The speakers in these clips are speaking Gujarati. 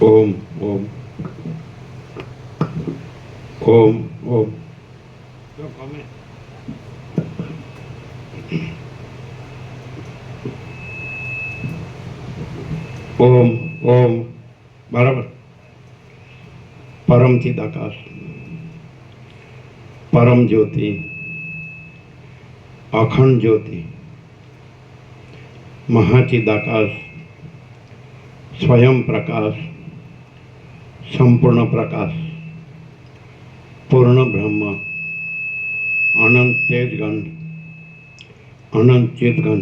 ओम ओम ओम ओम ओम ओम बराबर। परम चिदाकाश, परम ज्योति, अखंड ज्योति, महाचिदाकाश, स्वयं प्रकाश, संपूर्ण प्रकाश, पूर्ण ब्रह्म, अनंत तेजगण, अनंत चितगण,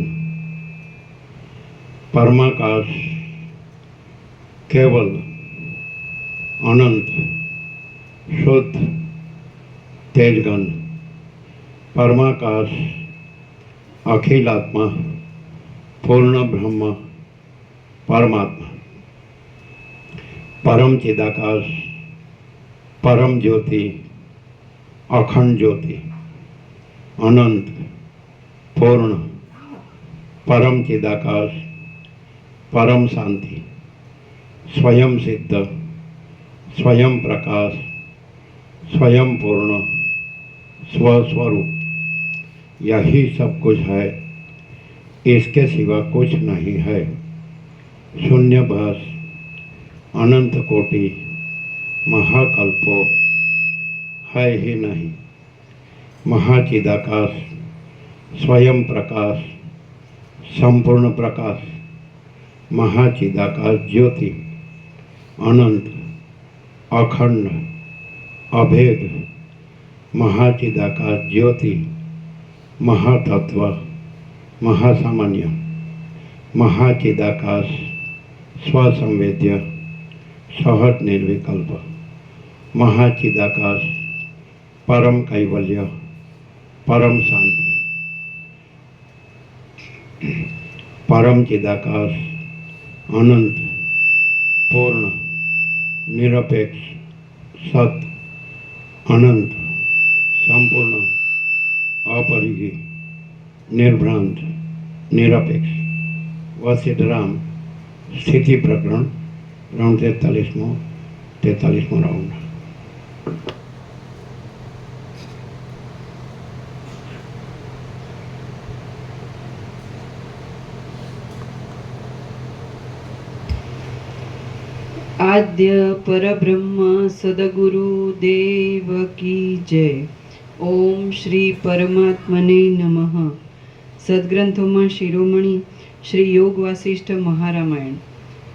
परमाकाश, केवल अनंत शुद्ध तेजगण, परमाकाश, अखिलात्मा, पूर्ण ब्रह्म, परमात्मा, परम चिदाकाश, परम ज्योति, अखंड ज्योति, अनंत पूर्ण परम चिदाकाश, परम शांति, स्वयं सिद्ध, स्वयं प्रकाश, स्वयं पूर्ण, स्वस्वरूप, यही सब कुछ है, इसके सिवा कुछ नहीं है। शून्य बस, अनंत कोटि, महाकल्पो है ही नहीं। महाचिदाकाश, स्वयं प्रकाश, संपूर्ण प्रकाश, महाचिदाकाश ज्योति, अनंत, अखंड, अभेद, महाचिदाकाश ज्योति, महातत्व, महासामान्य, महाचिदाकाश, स्वसंवेद्य, सहज निर्विकल्प, महाचिदाकाश, परम कैवल्य, परम शांति, परम चिदाकाश, अनंत, पूर्ण, निरपेक्ष, सत, अनंत, संपूर्ण, अपरिघी, निर्भ्रांत, निरपेक्ष। वसिष्ठराम स्थिति प्रकरण राउंड 43मो राउंड। आद्य परब्रह्म सदगुरु देव की जय। ओम श्री परमात्मने नमः। સદગ્રંથોમાં શિરોમણી શ્રી યોગ વાસિષ્ઠ મહારામાયણ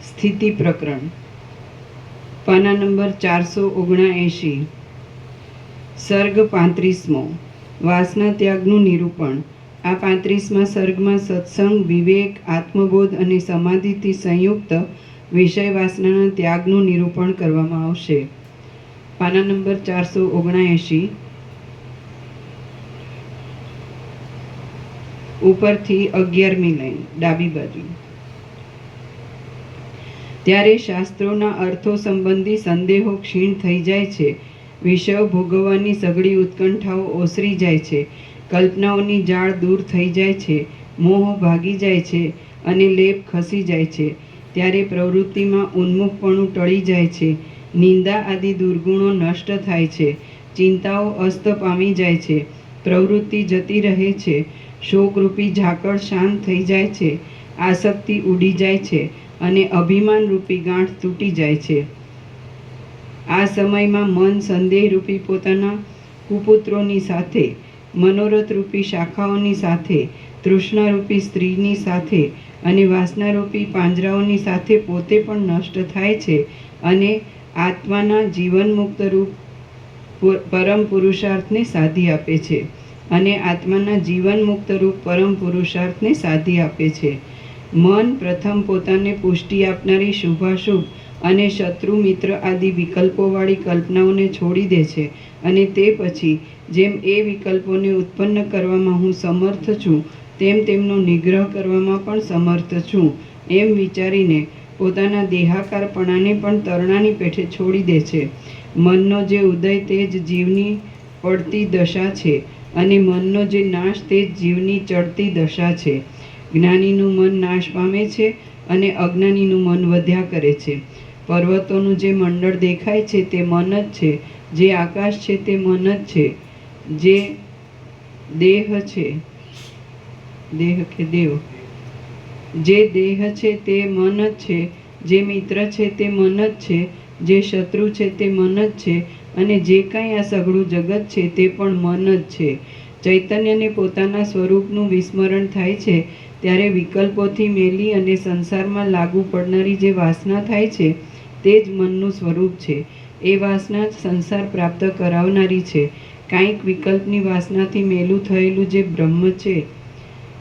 સ્થિતિ પ્રકરણ પાના નંબર 479 સર્ગ 35મો વાસના ત્યાગનું નિરૂપણ। આ 35મા સર્ગમાં સત્સંગ, વિવેક, આત્મબોધ અને સમાધિથી સંયુક્ત વિષય વાસનાના ત્યાગનું નિરૂપણ કરવામાં આવશે। પાના નંબર 479 ઉપરથી 11મી લાઈન ડાબી બાજુ। ત્યારે શાસ્ત્રોના અર્થો સંબંધી સંદેહો ક્ષીણ થઈ જાય છે, વિષયો ભોગવવાની સઘળી ઉત્કંઠાઓ ઓસરી જાય છે, કલ્પનાઓની જાળ દૂર થઈ જાય છે, મોહ ભાગી જાય છે અને લેપ ખસી જાય છે। ત્યારે પ્રવૃત્તિમાં ઉન્મુખપણું ટળી જાય છે, નિંદા આદિ દુર્ગુણો નષ્ટ થાય છે, ચિંતાઓ અસ્ત પામી જાય છે, પ્રવૃત્તિ જતી રહે છે, શોકરૂપી ઝાકળ શાંત થઈ જાય છે, આસક્તિ ઉડી જાય છે અને અભિમાનરૂપી ગાંઠ તૂટી જાય છે। આ સમયમાં મન સંદેહરૂપી પોતાના કુપુત્રોની સાથે, મનોરથરૂપી શાખાઓની સાથે, તૃષ્ણારૂપી સ્ત્રીની સાથે અને વાસનારૂપી પાંજરાઓની સાથે પોતે પણ નષ્ટ થાય છે અને આત્માના જીવનમુક્ત રૂપ પરમ પુરુષાર્થને સાધી આપે છે અને આત્માના જીવન મુક્ત રૂપ પરમ પુરુષાર્થને સાધી આપે છે। મન પ્રથમ પોતાને પુષ્ટિ આપનારી શુભાશુભ અને શત્રુ મિત્ર આદિ વિકલ્પોવાળી કલ્પનાઓને છોડી દે છે અને તે પછી જેમ એ વિકલ્પોને ઉત્પન્ન કરવામાં હું સમર્થ છું તેમ તેમનો નિગ્રહ કરવામાં પણ સમર્થ છું એમ વિચારીને પોતાના દેહાકારપણાને પણ તરણાની પેઠે છોડી દે છે। મનનો જે ઉદય તે જ જીવની પડતી દશા છે અને મનનો જે નાશ તે જીવની ચડતી દશા છે। જ્ઞાનીનું મન નાશ પામે છે અને અજ્ઞાનીનું મન વધ્યા કરે છે, પર્વતોનું જે મંડળ દેખાય છે તે મન જ છે, જે આકાશ છે તે મન જ છે, જે દેહ છે, દેહ કે દેવ, જે દેહ છે તે મન જ છે, જે મિત્ર છે તે મન જ છે, જે શત્રુ છે તે મન જ છે, અને જે કાંઈ આ સઘળું જગત છે તે પણ મન જ છે. ચૈતન્યને પોતાના સ્વરૂપનું વિસ્મરણ થાય છે ત્યારે વિકલ્પોથી મેલી અને સંસારમાં લાગુ પડનારી જે વાસના થાય છે તે જ મનનું સ્વરૂપ છે. એ વાસના જ સંસાર પ્રાપ્ત કરાવનારી છે. કાંઈક વિકલ્પની વાસનાથી મેલું થયેલું જે બ્રહ્મ છે,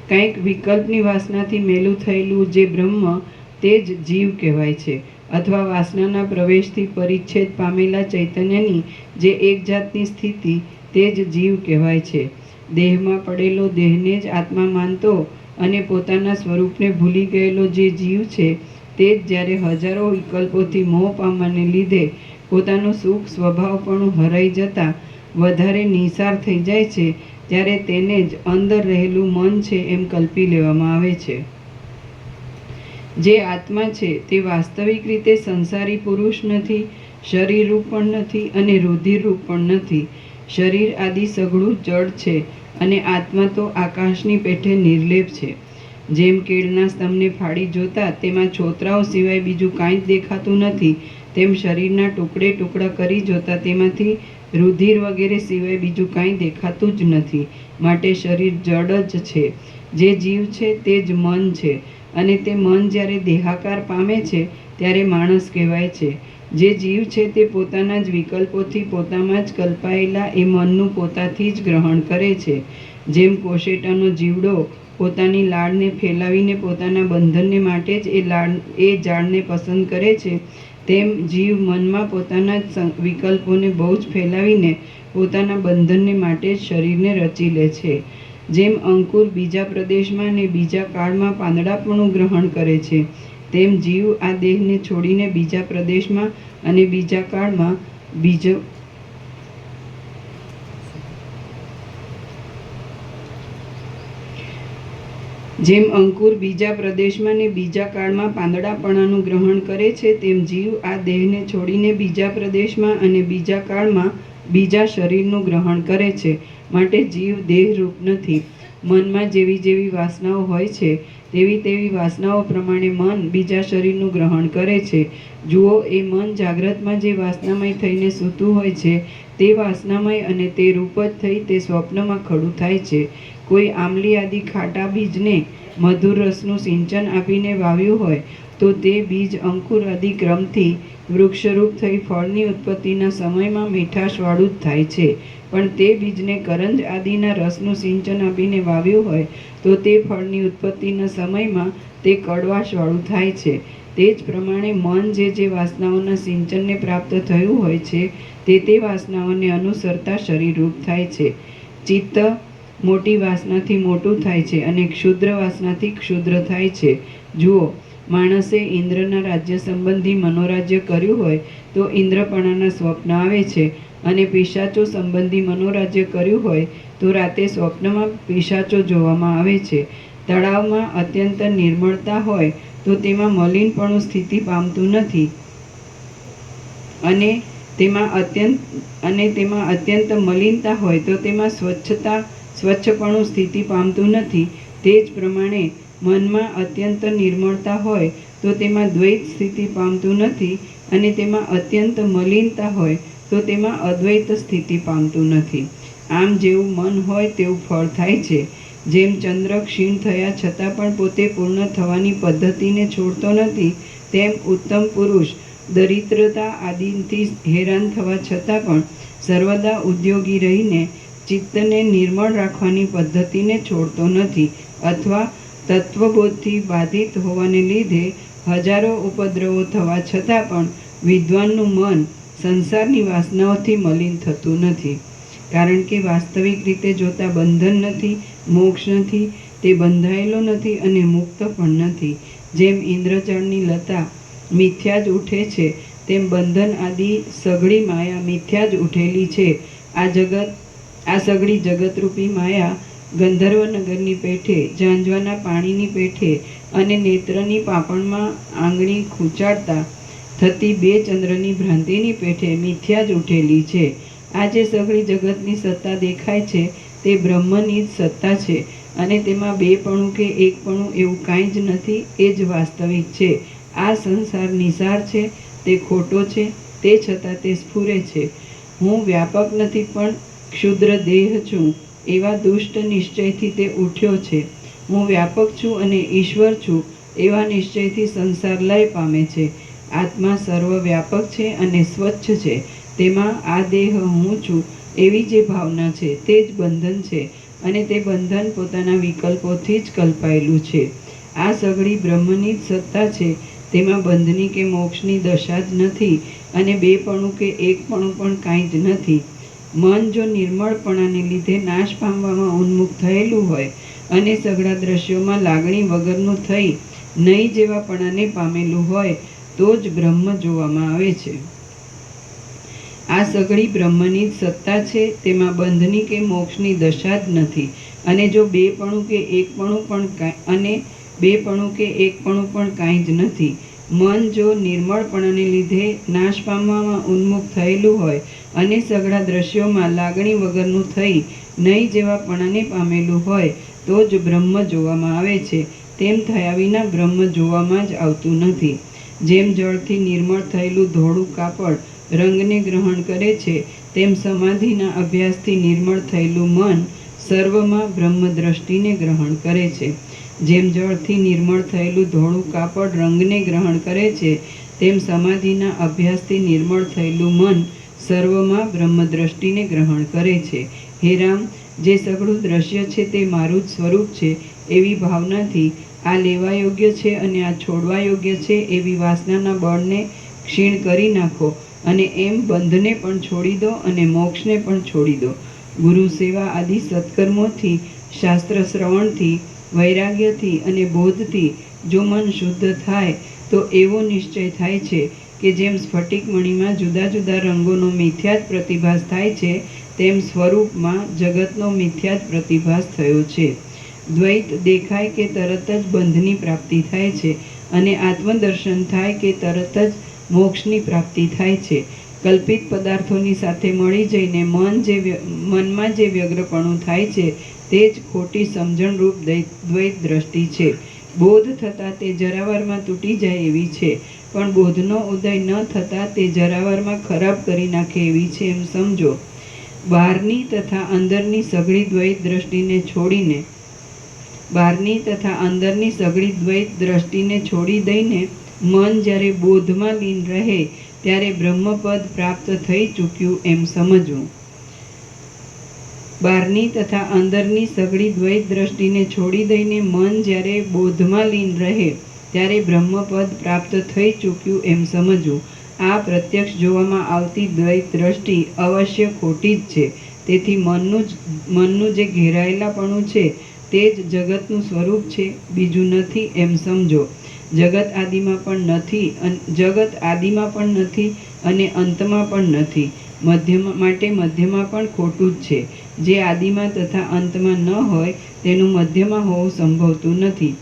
કાંઈક વિકલ્પની વાસનાથી મેલું થયેલું જે બ્રહ્મ, તે જ જીવ કહેવાય છે. અથવા વાસનાના પ્રવેશથી પરિચ્છેદ પામેલા ચૈતન્યની જે એક જાતની સ્થિતિ, તે જ જીવ કહેવાય છે. દેહમાં પડેલો દેહને જ આત્મા માનતો અને પોતાના સ્વરૂપને ભૂલી ગયેલો જે જીવ છે, તે જ જ્યારે હજારો વિકલ્પોથી મોહ પામવાને લીધે પોતાનું સુખ સ્વભાવપણું હરાઈ જતાં વધારે નિસાર થઈ જાય છે, ત્યારે તેને જ અંદર રહેલું મન છે એમ કલ્પી લેવામાં આવે છે. જે આત્મા છે તે વાસ્તવિક રીતે સંસારી પુરુષ નથી, શરીરરૂપ પણ નથી અને રુધિરરૂપ પણ નથી. શરીર આદિ સઘળું જડ છે અને આત્મા તો આકાશની પેઠે નિર્લેપ છે. જેમ કેળના સ્તંભને ફાડી જોતા તેમાં છોતરાઓ સિવાય બીજું કાંઈ જ દેખાતું નથી, તેમ શરીરના ટુકડે ટુકડા કરી જોતા તેમાંથી રુધિર વગેરે સિવાય બીજું કાંઈ દેખાતું જ નથી. માટે શરીર જડ જ છે. જે જીવ છે તે જ મન છે, અને તે મન જ્યારે દેહાકાર પામે છે ત્યારે માણસ કહેવાય છે. જે જીવ છે તે પોતાના જ વિકલ્પોથી પોતામાં જ કલ્પાયેલા એ મનનું પોતાથી જ ગ્રહણ કરે છે. જેમ કોશેટાનો જીવડો પોતાની લાળને ફેલાવીને પોતાના બંધનને માટે જ એ ઝાડને પસંદ કરે છે, તેમ જીવ મનમાં પોતાના જ વિકલ્પોને બહુ જ ફેલાવીને પોતાના બંધનને માટે જ શરીરને રચી લે છે. જેમ અંકુર બીજા પ્રદેશમાં અને બીજા કાળમાં પાંદડાપણું ગ્રહણ કરે છે, તેમ જીવ આ દેહને છોડીને બીજા પ્રદેશમાં અને બીજા કાળમાં બીજો જેમ અંકુર બીજા પ્રદેશમાં ને બીજા કાળમાં પાંદડાપણાનું ગ્રહણ કરે છે, તેમ જીવ આ દેહને છોડીને બીજા પ્રદેશમાં અને બીજા કાળમાં બીજા શરીરનું ગ્રહણ કરે છે. માટે જીવ દેહરૂપ નથી. મનમાં જેવી જેવી વાસનાઓ હોય છે તેવી તેવી વાસનાઓ પ્રમાણે મન બીજા શરીરનું ગ્રહણ કરે છે. જુઓ, એ મન જાગ્રતમાં જે વાસનામય થઈને સૂતું હોય છે તે વાસનામય અને તે રૂપ જ થઈ તે સ્વપ્નમાં ખડું થાય છે. કોઈ આંબલી આદિ ખાટા બીજને મધુર રસનું સિંચન આપીને વાવ્યું હોય તો તે બીજ અંકુર આદિ ક્રમથી વૃક્ષરૂપ થઈ ફળની ઉત્પત્તિના સમયમાં મીઠાશવાળું જ થાય છે. પણ તે બીજને કરંજ આદિના રસનું સિંચન આપીને વાવ્યું હોય તો તે ફળની ઉત્પત્તિના સમયમાં તે કડવાશવાળું થાય છે. તે જ પ્રમાણે મન જે જે વાસનાઓના સિંચનને પ્રાપ્ત થયું હોય છે તે વાસનાઓને અનુસરતા શરીરરૂપ થાય છે. ચિત્ત મોટી વાસનાથી મોટું થાય છે અને ક્ષુદ્ર વાસનાથી ક્ષુદ્ર થાય છે. જુઓ, માણસે ઇન્દ્રના રાજ્ય સંબંધી મનોરાજ્ય કર્યું હોય તો ઇન્દ્રપણાના સ્વપ્ન આવે છે, અને પિશાચો સંબંધી મનોરાજ્ય કર્યું હોય તો રાતે સ્વપ્નમાં પિશાચો જોવામાં આવે છે. તળાવમાં અત્યંત નિર્મળતા હોય તો તેમાં મલિનપણું સ્થિતિ પામતું નથી, અને તેમાં અત્યંત મલિનતા હોય તો તેમાં સ્વચ્છપણું સ્થિતિ પામતું નથી. તે જ પ્રમાણે મનમાં અત્યંત નિર્મળતા હોય તો તેમાં દ્વૈત સ્થિતિ પામતું નથી, અને તેમાં અત્યંત મલિનતા હોય તો તેમાં અદ્વૈત સ્થિતિ પામતું નથી. આમ જેવું મન હોય તેવું ફળ થાય છે. જેમ ચંદ્ર ક્ષીણ થયા છતાં પણ પોતે પૂર્ણ થવાની પદ્ધતિને છોડતો નથી, તેમ ઉત્તમ પુરુષ દરિદ્રતા આદિથી હેરાન થવા છતાં પણ સર્વદા ઉદ્યોગી રહીને ચિત્તને નિર્મળ રાખવાની પદ્ધતિને છોડતો નથી, અથવા તત્વબોધથી બાધિત હોવાને લીધે હજારો ઉપદ્રવો થવા છતાં પણ વિદ્વાનનું મન સંસારની વાસનાઓથી મલિન થતું નથી. કારણ કે વાસ્તવિક રીતે જોતા બંધન નથી, મોક્ષ નથી, તે બંધાયેલો નથી અને મુક્ત પણ નથી. જેમ ઇન્દ્રજાળની લતા મિથ્યા જ ઉઠે છે, તેમ બંધન આદિ સઘળી માયા મિથ્યા જ ઉઠેલી છે. આ સઘળી જગતરૂપી માયા ગંધર્વનગરની પેઠે, ઝાંઝવાના પાણીની પેઠે અને નેત્રની પાંપણમાં આંગળી ખૂંચાડતા થતી બે ચંદ્રની ભ્રાંતિની પેઠે મિથ્યા જ ઉઠેલી છે. આ જે સઘળી જગતની સત્તા દેખાય છે તે બ્રહ્મની જ સત્તા છે અને તેમાં બેપણું કે એકપણું એવું કાંઈ જ નથી. એ જ વાસ્તવિક છે. આ સંસાર નિસાર છે, તે ખોટો છે, તે છતાં તે સ્ફુરે છે. હું વ્યાપક નથી પણ ક્ષુદ્ર દેહ છું એવા દુષ્ટ નિશ્ચયથી તે ઉઠ્યો છે. હું વ્યાપક છું અને ઈશ્વર છું એવા નિશ્ચયથી સંસાર લય પામે છે. આત્મા સર્વવ્યાપક છે અને સ્વચ્છ છે. તેમાં આ દેહ હું છું એવી જે ભાવના છે તે જ બંધન છે અને તે બંધન પોતાના વિકલ્પોથી જ કલ્પાયેલું છે. આ સઘળી બ્રહ્મની જ સત્તા છે. તેમાં બંધની કે મોક્ષની દશા જ નથી અને બેપણું કે એકપણું પણ કાંઈ જ નથી. મન જો નિર્મળપણાને લીધે નાશ પામવામાં ઉન્મુખ થયેલું હોય અને સઘળા દ્રશ્યોમાં લાગણી વગરનું થઈ નહીં જેવાપણાને પામેલું હોય તો જ બ્રહ્મ જોવામાં આવે છે. આ સઘળી બ્રહ્મની જ સત્તા છે. તેમાં બંધની કે મોક્ષની દશા જ નથી અને જો બેપણું કે એકપણું પણ કાંઈ જ નથી. મન જો નિર્મળપણાને લીધે નાશ પામવામાં ઉન્મુખ થયેલું હોય અને સઘળા દ્રશ્યોમાં લાગણી વગરનું થઈ નહીં જેવાપણાને પામેલું હોય તો જ બ્રહ્મ જોવામાં આવે છે. તેમ થયા વિના બ્રહ્મ જોવામાં જ આવતું નથી. જેમ જળથી નિર્મળ થયેલું ધોળું કાપડ રંગને ગ્રહણ કરે છે તેમ સમાધિના અભ્યાસથી નિર્મળ થયેલું મન સર્વમાં બ્રહ્મ દ્રષ્ટિને ગ્રહણ કરે છે. જેમ જળથી નિર્મળ થયેલું ધોળું કાપડ રંગને ગ્રહણ કરે છે તેમ સમાધિના અભ્યાસથી નિર્મળ થયેલું મન સર્વમાં બ્રહ્મ દ્રષ્ટિને ગ્રહણ કરે છે. હે રામ, જે સઘળું દ્રશ્ય છે તે મારું જ સ્વરૂપ છે એવી ભાવનાથી આ લેવા યોગ્ય છે અને આ છોડવા યોગ્ય છે એવી વાસનાના બળને ક્ષીણ કરી નાખો અને એમ બંધને પણ છોડી દો અને મોક્ષને પણ છોડી દો. ગુરુ સેવા આદિ સત્કર્મોથી, શાસ્ત્ર શ્રવણથી, વૈરાગ્યથી અને બોધથી જો મન શુદ્ધ થાય તો એવો નિશ્ચય થાય છે કે જેમ સ્ફટિક મણીમાં જુદા જુદા રંગોનો મિથ્યા જ પ્રતિભાસ થાય છે તેમ સ્વરૂપમાં જગતનો મિથ્યા જ પ્રતિભાસ થયો છે. દ્વૈત દેખાય કે તરત જ બંધની પ્રાપ્તિ થાય છે અને આત્મદર્શન થાય કે તરત જ મોક્ષની પ્રાપ્તિ થાય છે. કલ્પિત પદાર્થોની સાથે મળી જઈને મનમાં જે વ્યગ્રપણું થાય છે તે જ ખોટી સમજણરૂપ દ્વૈત દ્રષ્ટિ છે. બોધ થતાં તે જરાવારમાં તૂટી જાય એવી છે, પણ બોધનો ઉદય ન થતાં તે જરાવારમાં ખરાબ કરી નાખે એવી છે એમ સમજો. બહારની તથા અંદરની સઘળી દ્વૈત દ્રષ્ટિને છોડી દઈને મન જ્યારે બોધમાં લીન રહે ત્યારે બ્રહ્મપદ પ્રાપ્ત થઈ ચૂક્યું એમ સમજવું. બહારની તથા અંદરની સઘળી દ્વૈત દ્રષ્ટિને છોડી દઈને મન જ્યારે બોધમાં લીન રહે ત્યારે બ્રહ્મપદ પ્રાપ્ત થઈ ચૂક્યું એમ સમજવું. આ પ્રત્યક્ષ જોવામાં આવતી દ્વૈત દ્રષ્ટિ અવશ્ય ખોટી જ છે. તેથી મનનું જે ઘેરાયેલાપણું છે તે જ જગતનું સ્વરૂપ છે, બીજું નથી એમ સમજો. જગત આદિમાં પણ નથી અને અંતમાં પણ નથી. મધ્યમાં પણ ખોટું જ છે. જે આદિમાં તથા અંતમાં ન હોય તેનું મધ્યમાં હોવું સંભવતું નથી.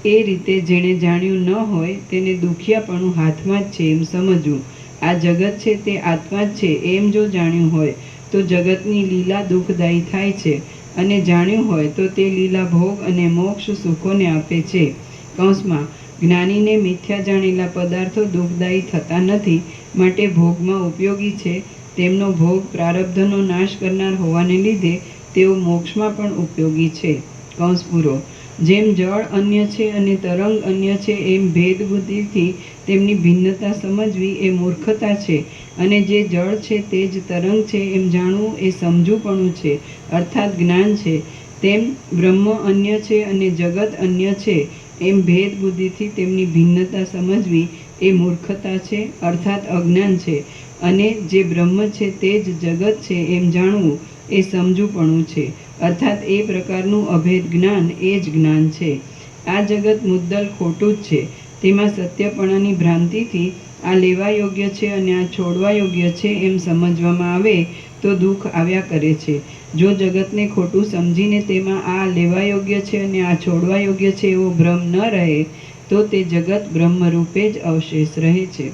એ રીતે જેણે જાણ્યું ન હોય તેને દુખિયાપણું હાથમાં જ છે એમ સમજવું. આ જગત છે તે આત્મા જ છે એમ જો જાણ્યું હોય તો જગતની લીલા દુઃખદાયી થાય છે અને જાણ્યું હોય તો તે લીલા ભોગ અને મોક્ષ સુખોને આપે છે. કૌંસમાં જ્ઞાનીને મિથ્યા જાણેલા પદાર્થો દુઃખદાયી થતા નથી, માટે ભોગમાં ઉપયોગી છે. તેમનો ભોગ પ્રારબ્ધનો નાશ કરનાર હોવાને લીધે તેઓ મોક્ષમાં પણ ઉપયોગી છે. કૌંસ પૂરો. જેમ જળ અન્ય છે અને તરંગ અન્ય છે એમ ભેદ બુદ્ધિથી તેમની ભિન્નતા સમજવી એ મૂર્ખતા છે અને જે જળ છે તે જ તરંગ છે એમ જાણવું એ સમજુપણું છે, અર્થાત જ્ઞાન છે. તેમ બ્રહ્મ અન્ય છે અને જગત અન્ય છે એમ ભેદ બુદ્ધિથી તેમની ભિન્નતા સમજવી એ મૂર્ખતા છે, અર્થાત અજ્ઞાન છે. અને જે બ્રહ્મ છે તે જ જગત છે એમ જાણવું એ સમજુપણું છે, અર્થાત એ પ્રકારનું અભેદ જ્ઞાન એ જ જ્ઞાન છે. આ જગત મુદ્દલ ખોટું જ છે. તેમાં સત્યપણાની ભ્રાંતિથી આ લેવા યોગ્ય છે અને આ છોડવા યોગ્ય છે એમ સમજવામાં આવે તો દુઃખ આવ્યા કરે છે. જો જગતને ખોટું સમજીને તેમાં આ લેવા યોગ્ય છે અને આ છોડવા યોગ્ય છે એવો ભ્રમ ન રહે તો તે જગત બ્રહ્મરૂપે જ અવશેષ રહે છે.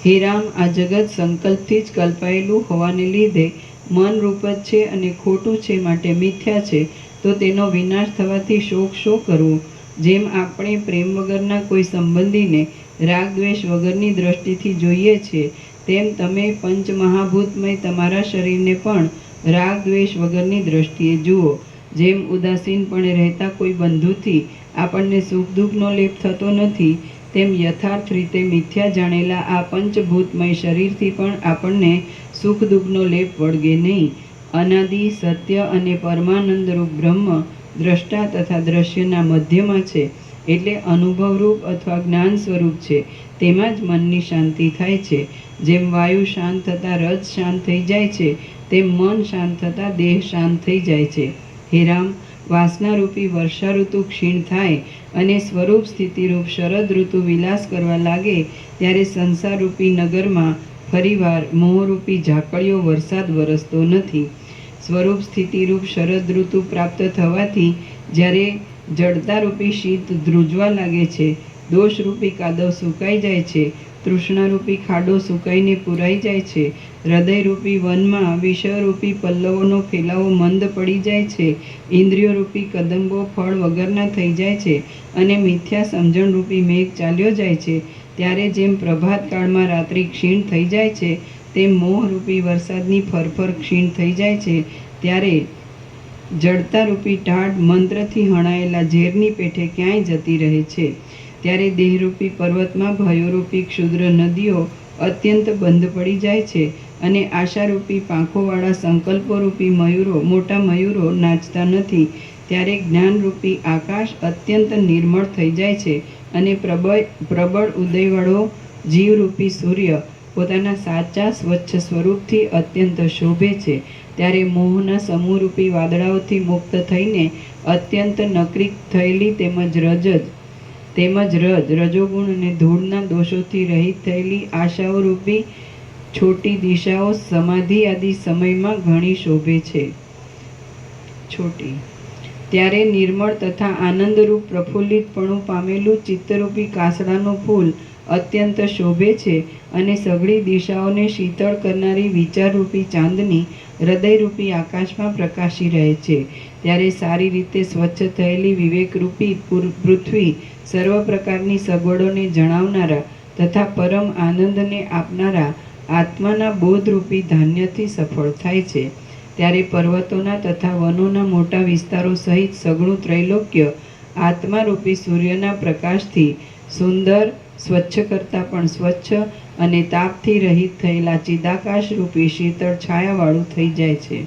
હે રામ, આ જગત સંકલ્પથી જ કલ્પાયેલું હોવાને લીધે મન રૂપ જ છે અને ખોટું છે, માટે મિથ્યા છે. તો તેનો વિનાશ થવાથી શોક શો કરવો? જેમ આપણે પ્રેમ વગરના કોઈ સંબંધીને રાગ દ્વેષ વગરની દ્રષ્ટિથી જોઈએ છીએ, તેમ તમે પંચમહાભૂતમય તમારા શરીરને પણ રાગ દ્વેષ વગરની દ્રષ્ટિએ જુઓ. જેમ ઉદાસીનપણે રહેતા કોઈ બંધુથી આપણને સુખ દુઃખનો લેપ થતો નથી, તેમ યથાર્થ રીતે મિથ્યા જાણેલા આ પંચભૂતમય શરીરથી પણ આપણને સુખ દુઃખનો લેપ વળગે નહીં. અનાદિ સત્ય અને પરમાનંદરૂપ બ્રહ્મ દ્રષ્ટા તથા દ્રશ્યના મધ્યમાં છે, એટલે અનુભવરૂપ અથવા જ્ઞાન સ્વરૂપ છે. તેમાં જ મનની શાંતિ થાય છે. જેમ વાયુ શાંત થતાં રજ શાંત થઈ જાય છે, તેમ મન શાંત થતાં દેહ શાંત થઈ જાય છે. હે રામ, વાસનારૂપી વર્ષા ઋતુ ક્ષીણ થાય અને સ્વરૂપ સ્થિતિરૂપ શરદ ઋતુ વિલાસ કરવા લાગે, ત્યારે સંસારરૂપી નગરમાં ફરીવાર મોહરૂપી ઝાકળિયો વરસાદ વરસતો નથી. સ્વરૂપ સ્થિતિરૂપ શરદ ઋતુ પ્રાપ્ત થવાથી જ્યારે જડતારૂપી શીત ધ્રુજવા લાગે છે, દોષરૂપી કાદવ સુકાઈ જાય છે, તૃષ્ણારૂપી ખાડો સુકાઈને પુરાઈ જાય છે, હૃદયરૂપી વનમાં વિષયરૂપી પલ્લવોનો ફેલાવો મંદ પડી જાય છે, ઇન્દ્રિયોરૂપી કદંબો ફળ વગરના થઈ જાય છે અને મિથ્યા સમજણરૂપી મેઘ ચાલ્યો જાય છે, ત્યારે જેમ પ્રભાતકાળમાં રાત્રિ ક્ષીણ થઈ જાય છે, તેમ મોહરૂપી વરસાદની ફરફર ક્ષીણ થઈ જાય છે. ત્યારે જડતારૂપી ટાઢ મંત્રથી હણાયેલા ઝેરની પેઠે ક્યાંય જતી રહે છે. ત્યારે દેહરૂપી પર્વતમાં ભયોરૂપી ક્ષુદ્ર નદીઓ અત્યંત બંધ પડી જાય છે અને આશારૂપી પાંખોવાળા સંકલ્પોરૂપી મયુરો મોટા મયુરો નાચતા નથી. ત્યારે જ્ઞાનરૂપી આકાશ અત્યંત નિર્મળ થઈ જાય છે અને પ્રબળ ઉદયવાળો જીવરૂપી સૂર્ય પોતાના સાચા સ્વચ્છ સ્વરૂપથી અત્યંત શોભે છે. ત્યારે મોહના સમૂહરૂપી વાદળાઓથી મુક્ત થઈને અત્યંત નકરી થયેલી તેમજ રજોગુણ અને ધૂળના દોષોથી રહિત થયેલી આશાઓરૂપી છોટી દિશાઓ સમાધિ આદિ સમયમાં ઘણી શોભે છે. ત્યારે નિર્મળ તથા આનંદરૂપ પ્રફુલ્લિતપણું પામેલું ચિત્તરૂપી કાસડાનું ફૂલ અત્યંત શોભે છે અને સઘળી દિશાઓને શીતળ કરનારી વિચારરૂપી ચાંદની હૃદયરૂપી આકાશમાં પ્રકાશી રહે છે. ત્યારે સારી રીતે સ્વચ્છ થયેલી વિવેકરૂપી પૃથ્વી સર્વ પ્રકારની સગવડોને જણાવનારા તથા પરમ આનંદને આપનારા આત્માના બોધરૂપી ધાન્યથી સફળ થાય છે. ત્યારે પર્વતોના તથા વનોના મોટા વિસ્તારો સહિત સઘળું ત્રૈલોક્ય આત્મારૂપી સૂર્યના પ્રકાશથી સુંદર, સ્વચ્છ કરતાં પણ સ્વચ્છ અને તાપથી રહિત થયેલા ચિદાકાશરૂપી શીતળ છાયાવાળું થઈ જાય છે.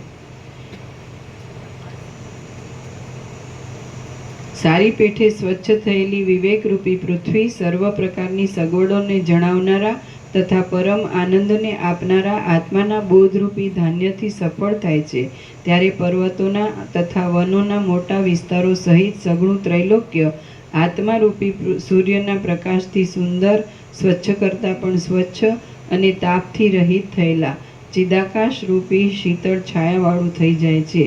સારી પેઠે સ્વચ્છ થયેલી વિવેકરૂપી પૃથ્વી સર્વ પ્રકારની સગવડોને જણાવનારા તથા પરમ આનંદને આપનારા આત્માના બોધરૂપી ધાન્યથી સફળ થાય છે. ત્યારે પર્વતોના તથા વનોના મોટા વિસ્તારો સહિત સઘળું ત્રૈલોક્ય આત્મારૂપી સૂર્યના પ્રકાશથી સુંદર, સ્વચ્છ કરતાં પણ સ્વચ્છ અને તાપથી રહિત થયેલા ચિદાકાશરૂપી શીતળ છાયાવાળું થઈ જાય છે.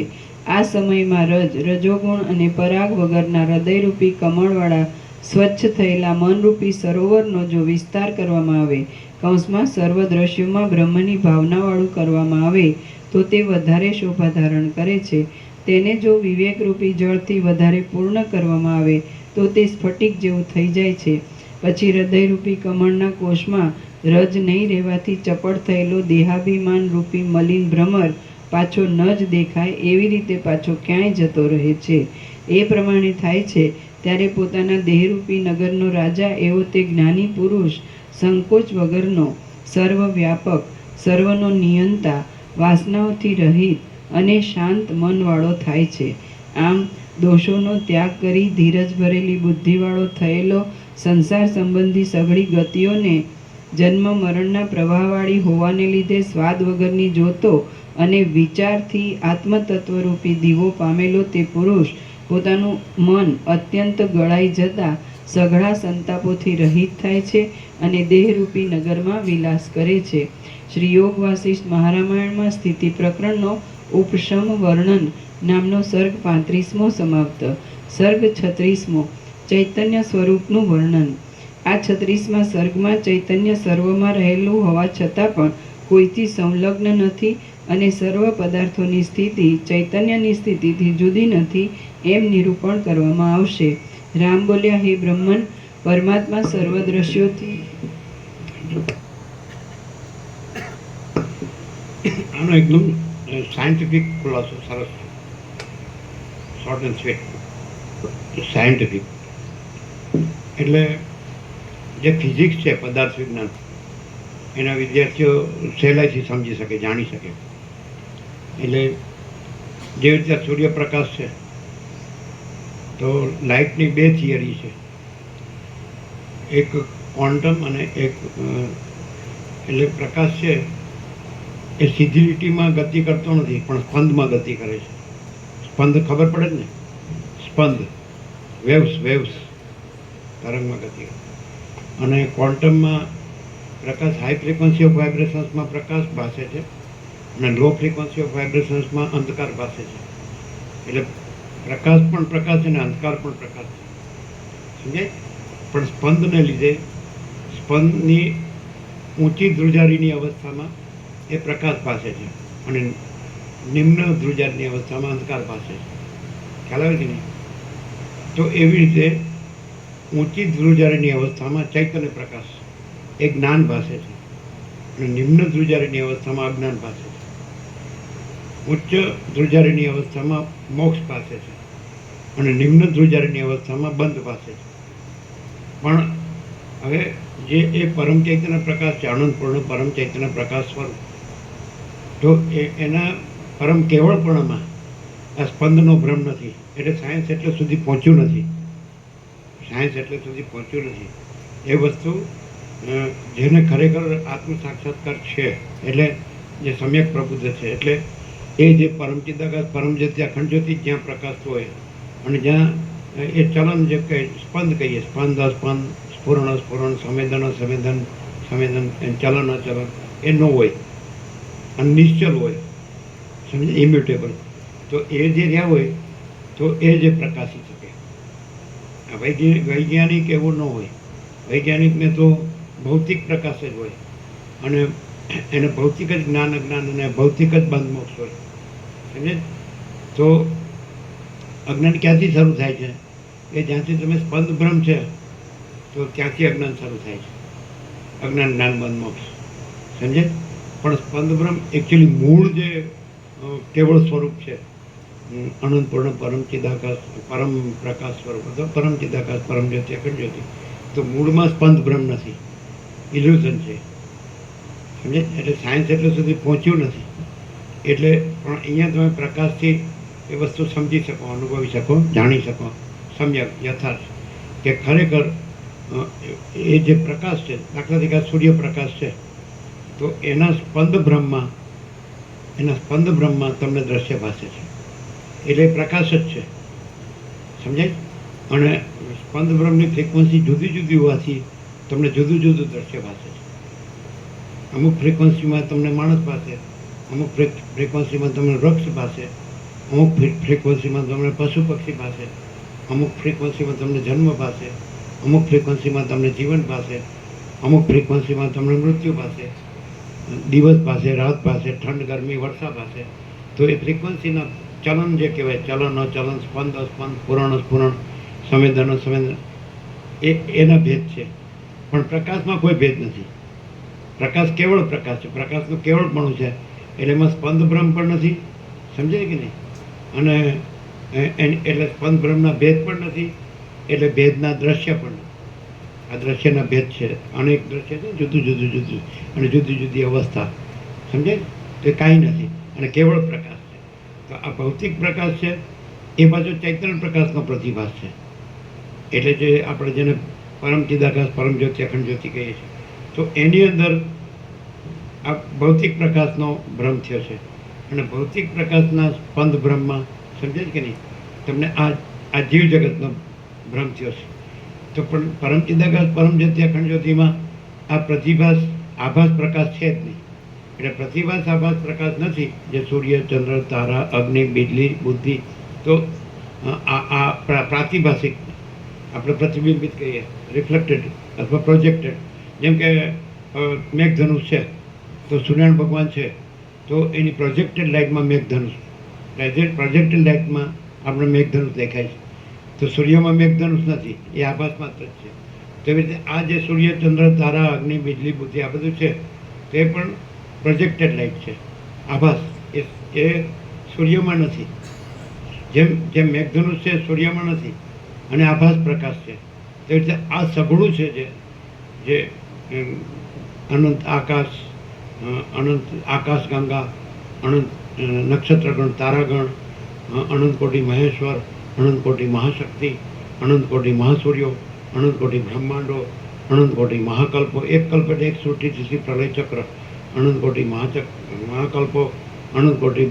આ સમયમાં રજોગુણ અને પરાગ વગરના હૃદયરૂપી કમળવાળા સ્વચ્છ થયેલા મનરૂપી સરોવરનો જો વિસ્તાર કરવામાં આવે, કૌંસમાં સર્વ દ્રશ્યોમાં બ્રહ્મની ભાવનાવાળું કરવામાં આવે, તો તે વધારે શોભા ધારણ કરે છે. તેને જો વિવેકરૂપી જળથી વધારે પૂર્ણ કરવામાં આવે, તો તે સ્ફટિક જેવું થઈ જાય છે. પછી હૃદયરૂપી કમળના કોષમાં રજ નહીં રહેવાથી ચપળ થયેલો દેહાભિમાન રૂપી મલિન ભ્રમર પાછો ન જ દેખાય એવી રીતે પાછો ક્યાંય જતો રહે છે. એ પ્રમાણે થાય છે. ત્યારે પોતાના દેહરૂપી નગરનો રાજા એવો તે જ્ઞાની પુરુષ સંકોચ વગરનો, સર્વવ્યાપક, સર્વનો નિયંતા, વાસનાઓથી રહિત અને શાંત મનવાળો થાય છે. આમ દોષોનો ત્યાગ કરી ધીરજ ભરેલી બુદ્ધિવાળો થયેલો સંસાર સંબંધી સઘળી ગતિઓને જન્મ મરણના પ્રવાહવાળી હોવાને લીધે સ્વાદ વગરની જોતો અને વિચારથી આત્મતત્વરૂપી દીવો પામેલો તે પુરુષ પોતાનું મન અત્યંત ગળાઈ જતાં સઘળા સંતાપોથી રહિત થાય છે અને દેહરૂપી નગરમાં વિલાસ કરે છે. શ્રી યોગ વાસિષ્ઠ મહારામાયણમાં સ્થિતિ પ્રકરણનો ઉપશમ વર્ણન નામનો સર્ગ 35મો સમાપ્ત. સર્ગ 36મો ચૈતન્ય સ્વરૂપનું વર્ણન. આ 36માં સર્ગમાં ચૈતન્ય સર્વમાં રહેલું હોવા છતાં પણ કોઈથી સંલગ્ન નથી અને સર્વ પદાર્થોની સ્થિતિ ચૈતન્યની સ્થિતિથી જુદી નથી એમ નિરૂપણ કરવામાં આવશે. રામ બોલ્યા, હે બ્રહ્મન, પરમાત્મા સર્વ દ્રશ્યોથી આનો એકદમ સાયન્ટિફિક ખુલાસો સરસ છે, શોર્ટ એન્ડ સ્વીટ. સાયન્ટિફિક એટલે જે ફિઝિક્સ છે, પદાર્થ વિજ્ઞાન, એના વિદ્યાર્થીઓ સહેલાઈથી સમજી શકે, જાણી શકે. એટલે જે રીતે સૂર્યપ્રકાશ છે તો લાઇટની બે થિયરી છે, એક ક્વોન્ટમ અને એક એટલે પ્રકાશ છે એ સીધી લીટીમાં ગતિ કરતો નથી પણ સ્પંદમાં ગતિ કરે છે. સ્પંદ ખબર પડે જ ને, સ્પંદ, વેવ્સ તરંગમાં ગતિ કરે. અને ક્વોન્ટમમાં પ્રકાશ હાઈ ફ્રીક્વન્સી ઓફ વાઇબ્રેશન્સમાં પ્રકાશ ભાસે છે અને લો ફ્રીક્વન્સી ઓફ વાઇબ્રેશન્સમાં અંધકાર ભાસે છે. એટલે પ્રકાશ પણ પ્રકાશ છે અને અંધકાર પણ પ્રકાશ છે, સમજાય? પણ સ્પંદને લીધે સ્પંદની ઊંચી ધ્રુજારીની અવસ્થામાં એ પ્રકાશ પાસે છે અને નિમ્ન ધ્રુજારીની અવસ્થામાં અંધકાર પાસે છે. ખ્યાલ આવે કે નહીં? તો એવી રીતે ઊંચી ધ્રુજારીની અવસ્થામાં ચૈતન્ય પ્રકાશ એ જ્ઞાન પાસે છે અને નિમ્ન ધ્રુજારીની અવસ્થામાં અજ્ઞાન પાસે છે. ઉચ્ચ ધ્રુજારીની અવસ્થામાં મોક્ષ પાસે છે અને નિમ્ન ધ્રુજારીની અવસ્થામાં બંધ પાસે છે. પણ હવે જે એ પરમ ચૈતન્ય પ્રકાશ છે, આનંદપૂર્ણ પરમ ચૈતન્ય પ્રકાશ સ્વરૂપ, તો એના પરમ કેવળપણામાં આ સ્પંદનો ભ્રમ નથી. એટલે સાયન્સ એટલે સુધી પહોંચ્યું નથી. એ વસ્તુ જેને ખરેખર આત્મ સાક્ષાત્કાર છે, એટલે જે સમ્યક પ્રબુદ્ધ છે, એટલે એ જે પરમ ચિદાકાશ પરમ જ્યોતિ અખંડ જ્યોતિ જ્યાં પ્રકાશતું હોય અને જ્યાં એ ચલન જે સ્પંદ કહીએ, સ્પંદ અસ્પંદ, સ્ફુરણ સંવેદન ચલન અચલન, એ ન હોય અને નિશ્ચલ હોય, સમજે, ઇમ્યુટેબલ. તો એ જે રહ્યા હોય તો એ જે પ્રકાશી શકે. વૈજ્ઞાનિક એવું ન હોય. વૈજ્ઞાનિકને તો ભૌતિક પ્રકાશ જ હોય અને એને ભૌતિક જ જ્ઞાન અજ્ઞાન અને ભૌતિક જ બંધ મોક્ષ હોય, સમજે? તો અજ્ઞાન ક્યાંથી શરૂ થાય છે? કે જ્યાંથી તમે સ્પંદ ભ્રમ છે તો ત્યાંથી અજ્ઞાન શરૂ થાય છે. અજ્ઞાન જ્ઞાન બંધ મોક્ષ, સમજે? પણ સ્પંદ ભ્રમ એકચ્યુઅલી મૂળ જે કેવળ સ્વરૂપ છે, અનંતપૂર્ણ પરમ ચિદાકાશ પરમ પ્રકાશ સ્વરૂપ હતો, પરમ ચિદાકાશ પરમ જ્યોતિ અખંડ જ્યોતિ, તો મૂળમાં સ્પંદ ભ્રમ નથી, ઇલ્યુઝન છે, સમજે? એટલે સાયન્સ એટલે સુધી પહોંચ્યું નથી. એટલે પણ અહીંયા તમે પ્રકાશથી એ વસ્તુ સમજી શકો, અનુભવી શકો, જાણી શકો, સમ્યક યથાર્થ કે ખરેખર એ જે પ્રકાશ છે, દાખલા તરીકે સૂર્યપ્રકાશ છે, તો એના સ્પંદ બ્રહ્મમાં તમને દ્રશ્ય ભાસે છે. એટલે પ્રકાશ જ છે, સમજાય? અને સ્પંદ બ્રહ્મની ફ્રીક્વન્સી જુદી જુદી હોવાથી તમને જુદું જુદું દ્રશ્ય ભાસે છે. અમુક ફ્રીક્વન્સીમાં તમને માણસ ભાસે, અમુક ફ્રીક્વન્સીમાં તમને વૃક્ષ ભાસે, અમુક ફ્રીક્વન્સીમાં તમને પશુ પક્ષી ભાસે, અમુક ફ્રીક્વન્સીમાં તમને જન્મ ભાસે, અમુક ફ્રીક્વન્સીમાં તમને જીવન ભાસે, અમુક ફ્રીક્વન્સીમાં તમને મૃત્યુ ભાસે, દિવસ પાસે, રાત પાસે, ઠંડ ગરમી વર્ષા પાસે. તો એ ફ્રીક્વન્સીના ચલન જે કહેવાય, ચલન અચલન, સ્પંદ અસ્પંદ, સ્ફુરણ સંવેદન એના ભેદ છે. પણ પ્રકાશમાં કોઈ ભેદ નથી. પ્રકાશ કેવળ પ્રકાશ છે, પ્રકાશનું કેવળપણું છે. એટલે એમાં સ્પંદ ભ્રમ પણ નથી, સમજાય કે નહીં? અને એટલે સ્પંદ ભ્રમના ભેદ પણ નથી, એટલે ભેદના દ્રશ્ય પણ નથી. આ દ્રશ્યના ભેદ છે, અનેક દ્રશ્ય છે, જુદું અને જુદી જુદી અવસ્થા, સમજાય? તો એ કાંઈ નથી અને કેવળ પ્રકાશ છે. તો આ ભૌતિક પ્રકાશ છે એ બાજુ ચૈતન્ય પ્રકાશનો પ્રતિભાસ છે. એટલે જે આપણે જેને પરમ ચિદાકાશ પરમ જ્યોતિ અખંડ જ્યોતિ કહીએ છીએ, તો એની અંદર આ ભૌતિક પ્રકાશનો ભ્રમ થયો છે અને ભૌતિક પ્રકાશના સ્પંદ ભ્રમમાં, સમજાય કે નહીં, તમને આ જીવ જગતનો ભ્રમ થયો છે. તો પણ પરમ ચિદાકાશ પરમ જ્યોતિ અખંડ જ્યોતિમાં આ પ્રતિભાસ આભાસ પ્રકાશ છે જ નહીં. એટલે પ્રતિભાસ આભાસ પ્રકાશ નથી, જે સૂર્ય ચંદ્ર તારા અગ્નિ બિજલી બુદ્ધિ. તો આ પ્રાતિભાષિક આપણે પ્રતિબિંબિત કહીએ, રિફ્લેક્ટેડ અથવા પ્રોજેક્ટેડ. જેમ કે મેઘધનુષ છે તો સૂર્યનારાયણ ભગવાન છે તો એની પ્રોજેક્ટેડ લાઇટમાં મેઘધનુષ, પ્રોજેક્ટેડ લાઇટમાં આપણે મેઘધનુષ દેખાય છે. તો સૂર્યમાં મેઘધનુષ નથી, એ આભાસ માત્ર જ છે. તો એવી રીતે આ જે સૂર્ય, ચંદ્ર, તારા, અગ્નિ, વીજળી, બુદ્ધિ આ બધું છે તે પણ પ્રોજેક્ટેડ લાઇટ છે, આભાસ. એ સૂર્યમાં નથી. જેમ મેઘધનુષ છે સૂર્યમાં નથી અને આભાસ પ્રકાશ છે, તેવી રીતે આ સઘળું છે જે અનંત આકાશ, અનંત આકાશ ગંગા, અનંત નક્ષત્રગણ, તારાગણ, અનંત કોટી મહેશ્વર, અનંત કોટી મહાશક્તિ, અનંત કોટી મહાસૂર્યો, અનંત કોટી બ્રહ્માંડો, અનંત કોટી મહાકલ્પો, એક કલ્પ એટલે એક સૃષ્ટિ થી પ્રલય ચક્ર, અનંત કોટી મહાકલ્પો, અનંત કોટી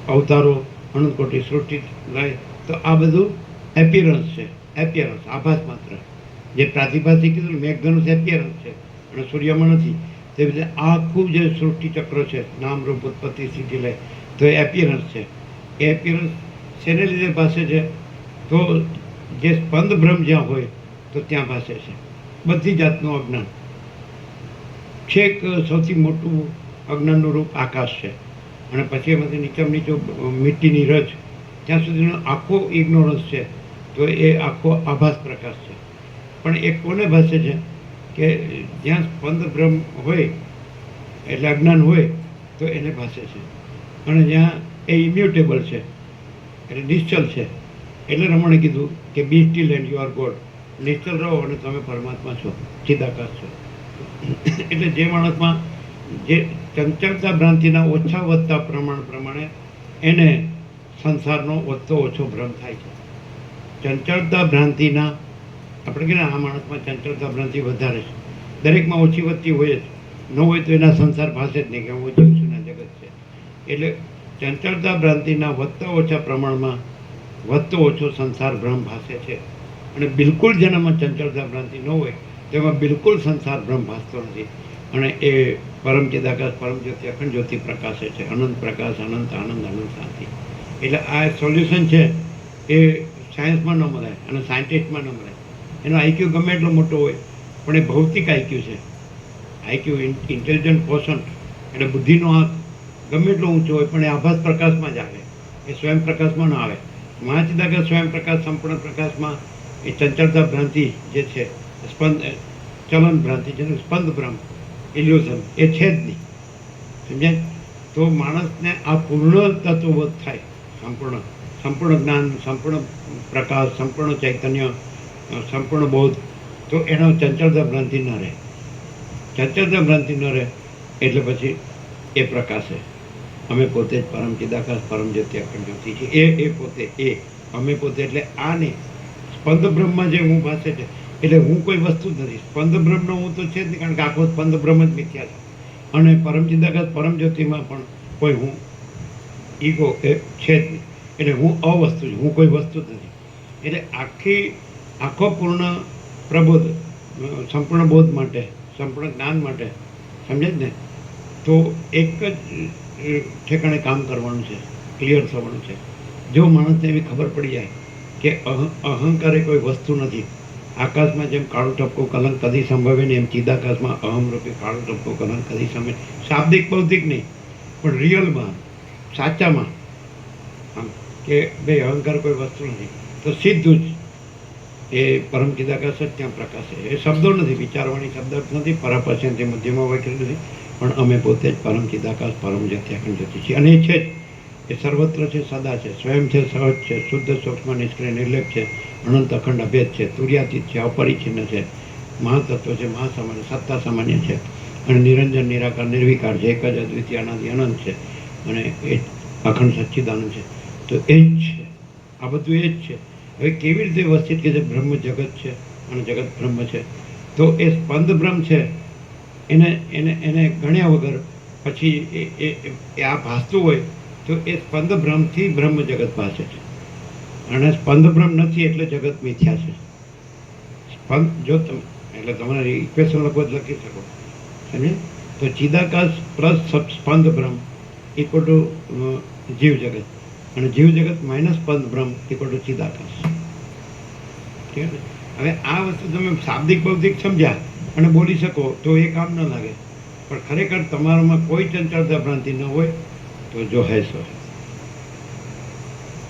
અવતારો, અનંત કોટી સૃષ્ટિ લય. તો આ બધું એપિયરન્સ છે, એપિયરન્સ આભાસ માત્ર. જે પ્રાતિભાસિક કીધું મેઘધનુષ એપિયરન્સ છે અને સૂર્યમાં નથી. તેવી રીતે આખું જે સૃષ્ટિ ચક્ર છે, નામ રૂપ ઉત્પત્તિ સ્થિતિ લય, તો એ એપિયરન્સ છે. એ એપિયરન્સ શેને લીધે ભાષે છે? તો જે સ્પંદ બ્રહ્મ જ્યાં હોય તો ત્યાં ભાષે છે બધી જાતનું અજ્ઞાન. છેક સૌથી મોટું અજ્ઞાનનું રૂપ આકાશ છે અને પછી એમાંથી નીચો મિટ્ટીની રજ, ત્યાં સુધીનો આખો ઇગ્નોરન્સ છે. તો એ આખો આભાસ પ્રકાશ છે. પણ એ કોને ભાષે છે? કે જ્યાં સ્પંદ બ્રહ્મ હોય એટલે અજ્ઞાન હોય તો એને ભાષે છે. અને જ્યાં એ ઇમ્યુટેબલ છે એટલે નિશ્ચલ છે, એટલે રમણે કીધું કે be still and you are God. નિશ્ચલ રહો અને તમે પરમાત્મા છો, ચિદાકાશ છો. એટલે જે માણસમાં જે ચંચળતા ભ્રાંતિના ઓછા વધતા પ્રમાણ પ્રમાણે એને સંસારનો વધતો ઓછો ભ્રમ થાય છે. ચંચળતા ભ્રાંતિના, આપણે કહીએ ને આ માણસમાં ચંચળતા ભ્રાંતિ વધારે છે, દરેકમાં ઓછી વધતી હોય જ. ન હોય તો એના સંસાર ભાષે જ નહીં કે હું જીવ છું ના જગત છે. એટલે ચંચળતા ભ્રાંતિના વધતા ઓછા પ્રમાણમાં વધતો ઓછો સંસાર ભ્રમ ભાષે છે. અને બિલકુલ જેનામાં ચંચળતા ભ્રાંતિ ન હોય તેમાં બિલકુલ સંસાર ભ્રમ ભાસતો નથી. અને એ પરમ ચિદાકાશ, પરમ જ્યોતિ, અખંડ જ્યોતિ પ્રકાશે છે. અનંત પ્રકાશ, અનંત આનંદ, અનંત શાંતિ. એટલે આ સોલ્યુશન છે એ સાયન્સમાં ન મળે અને સાયન્ટિસ્ટમાં ન મળે. એનો આઈક્યુ ગમે એટલો મોટો હોય પણ એ ભૌતિક આઈક્યુ છે. આઈક્યુ ઇન્ટેલિજન્ટ કોશન્ટ એટલે બુદ્ધિનો આંક ગમે એટલો ઊંચો હોય પણ એ આભાસ પ્રકાશમાં જ આવે, એ સ્વયં પ્રકાશમાં ન આવે. મહાચિદાકાશ સ્વયં પ્રકાશ, સંપૂર્ણ પ્રકાશમાં એ ચંચળતા ભ્રાંતિ જે છે, ચલન ભ્રાંતિ જેનું સ્પંદ ભ્રમ, ઇલ્યુઝન, એ છે જ નહીં. સમજાય? તો માણસને આ પૂર્ણ તત્વબોધ થાય, સંપૂર્ણ જ્ઞાન, સંપૂર્ણ પ્રકાશ, સંપૂર્ણ ચૈતન્ય, સંપૂર્ણ બોધ. તો એનો ચંચળતા ભ્રાંતિ ન રહે. ચંચળતા ભ્રાંતિ ન રહે એટલે પછી એ પ્રકાશે. અમે પોતે જ પરમ ચિદાકાશ, પરમ જ્યોતિ, અખંડ જ્યોતિ છે. એ પોતે, એ અમે પોતે એટલે આ નહીં. સ્પંદ બ્રહ્મમાં જે હું ભાષે છે એટલે હું કોઈ વસ્તુ જ નથી. સ્પંદ બ્રહ્મનો હું તો છે જ નહીં, કારણ કે આખો સ્પંદ બ્રહ્મ જ મિથ્યા છે. અને પરમ ચિદાકાશ, પરમ જ્યોતિમાં પણ કોઈ હું ઈગો એ છે જ નહીં. એટલે હું અવસ્તુ છું, હું કોઈ વસ્તુ જ નથી. એટલે આખો પૂર્ણ પ્રબોધ, સંપૂર્ણ બોધ માટે, સંપૂર્ણ જ્ઞાન માટે, સમજે જ ને? તો એક જ ઠેકાણે કામ કરવાનું છે, ક્લિયર થવાનું છે. જો માણસને એવી ખબર પડી જાય કે અહંકાર એ કોઈ વસ્તુ નથી. આકાશમાં જેમ કાળું ટપકું કલંક કદી સંભવે નહીં, એમ ચિદાકાશમાં અહમ રૂપી કાળું ટપકું કલંક કદી સંભવે. શાબ્દિક ભૌતિક નહીં પણ રિયલમાં, સાચામાં, આમ કે ભાઈ અહંકાર કોઈ વસ્તુ નથી. તો સીધું જ એ પરમ ચિદાકાશ જ ત્યાં પ્રકાશે. એ શબ્દો નથી, વિચારવાની શબ્દ નથી, પરાપશ્યંતિ મધ્યમાં વાક્ય નથી, પણ અમે પોતે જ પરમ ચિદાકાશ, પરમ જ્યોતિ, અખંડ જ્યોતિ છીએ. અને એ છે જ, એ સર્વત્ર છે, સદા છે, સ્વયં છે, સહજ છે, શુદ્ધ, સૂક્ષ્મ, નિષ્ક્રિય, નિર્લેપ છે, અનંત અખંડ અભેદ છે, તુર્યાતીત છે, અપરિચ્છિન્ન છે, મહાતત્વ છે, મહાસામાન્ય, સત્તા સામાન્ય છે, અને નિરંજન, નિરાકાર, નિર્વિકાર છે, એક જ અદ્વિતીય, અનાદિ, અનંત છે, અને એ અખંડ સચ્ચિદાનંદ છે. તો એ જ છે, આ બધું એ જ છે. હવે કેવી રીતે વ્યવસ્થિત કે જે બ્રહ્મ જગત છે અને જગત બ્રહ્મ છે? તો એ સ્પંદ બ્રહ્મ છે એને ગણ્યા વગર પછી એ આ ભાસતું હોય તો એ સ્પંદ બ્રહ્મથી બ્રહ્મ જગત ભાસે છે. અને સ્પંદ બ્રહ્મ નથી એટલે જગત મિથ્યા છે. સ્પંદ જો તમે એટલે તમારે ઇક્વેશન લખો લખી શકો, સમજે? તો ચિદાકાશ પ્લસ સ્પંદ બ્રહ્મ ઇક્વલ ટુ જીવ જગત, અને જીવ જગત માઇનસ સ્પંદ બ્રહ્મ ઇક્વલ ટુ ચિદાકાશ. ઠીક છે? હવે આ વસ્તુ તમે શાબ્દિક બૌદ્ધિક સમજ્યા અને બોલી શકો તો એ કામ ન લાગે, પણ ખરેખર તમારામાં કોઈ ચંચળતા ભ્રાંતિ ન હોય તો જો હે સો હે.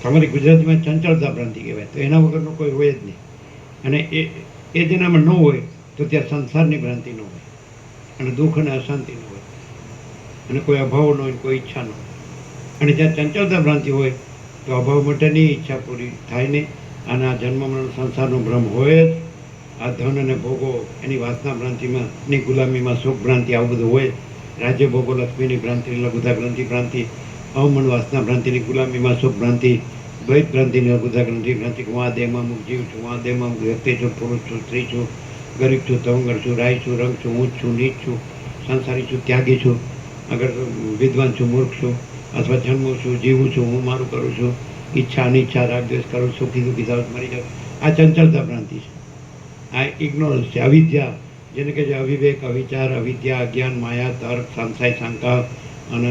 તમારી ગુજરાતીમાં ચંચળતા ભ્રાંતિ કહેવાય, તો એના વગરનો કોઈ હોય જ નહીં. અને એ જેનામાં ન હોય તો ત્યાં સંસારની ભ્રાંતિ ન હોય, અને દુઃખ અને અશાંતિ ન હોય, અને કોઈ અભાવ ન હોય, કોઈ ઈચ્છા ન હોય. અને જ્યાં ચંચળતા ભ્રાંતિ હોય તો અભાવ માટેની ઈચ્છા પૂરી થાય નહીં, અને આ જન્મ મરણ સંસારનો ભ્રમ હોય જ. આ ધન અને ભોગો એની વાસના ભ્રાંતિમાં ની ગુલામીમાં સુખ ભ્રાંતિ આવું બધું હોય. રાજ્ય ભોગો લક્ષ્મીની ભ્રાંતિ, લઘુધા ગ્રંથિ ભ્રાંતિ, અવમન વાસના ભ્રાંતિની ગુલામીમાં સુખ ભ્રાંતિ, દ્વૈત ભ્રાંતિની લઘુધા ગ્રંથિ ભ્રાંતિ. હું આ દેહમાં અમુક જીવ છું, આ દેહમાં અમુક વ્યક્તિ છું, પુરુષ છું, સ્ત્રી છું, ગરીબ છું, તવંગર છું, રાય છું, રંગ છું, ઊંચ છું, નીચ છું, સંસારી છું, ત્યાગી છું, અગર વિદ્વાન છું, મૂર્ખ છું, અથવા જન્મું છું, જીવું છું, હું મારું કરું છું, ઈચ્છા અનિચ્છા રાગ દ્વેષ કરું, સુખી દુઃખી થાવ, મરી જાવ. આ ચંચળતા ભ્રાંતિ છે, આ ઇગ્નોરન્સ છે, અવિદ્યા, જેને કહે છે અવિવેક, અવિચાર, અવિદ્યા, અજ્ઞાન, માયા, તર્ક, સંશય, શંકા, અને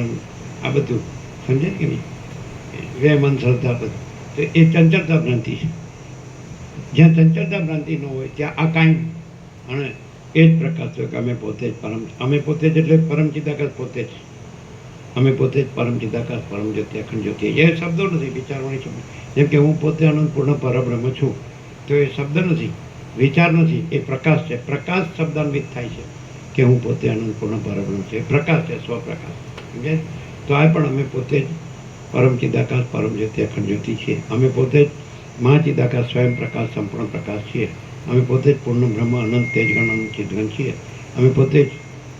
આ બધું સમજે કે નહીં, વેમન શ્રદ્ધા બધું, તો એ ચંચળતા ભ્રાંતિ છે. જ્યાં ચંચળતા ભ્રાંતિ ન હોય ત્યાં આ કાંઈ, અને એ જ પ્રકાશ છે કે અમે પોતે જ પરમ, અમે પોતે જ એટલે પરમ ચિદાકાશ પોતે જ, અમે પોતે જ પરમ ચિદાકાશ, પરમ જ્યોતિ, અખંડ જ્યોતિ. એ શબ્દો નથી, વિચારવાની શબ્દ. જેમ કે હું પોતે અનંત પૂર્ણ પરબ્રહ્મ છું, તો એ શબ્દ નથી, વિચાર નથી, એ પ્રકાશ છે. પ્રકાશ શબ્દાન્વિત થાય છે કે હું પોતે અનંત પૂર્ણ પરબ્રહ્મ છે, પ્રકાશ છે, સ્વપ્રકાશ. સમજે? તો આ પણ અમે પોતે જ પરમ ચિદાકાશ, પરમ જ્યોતિ, અખંડ જ્યોતિ છીએ. અમે પોતે જ મહાચિદાકાશ, સ્વયં પ્રકાશ, સંપૂર્ણ પ્રકાશ છીએ. અમે પોતે જ પૂર્ણ બ્રહ્મ, અનંત તેજગણ, અનંત ચિદગણ છીએ. અમે પોતે જ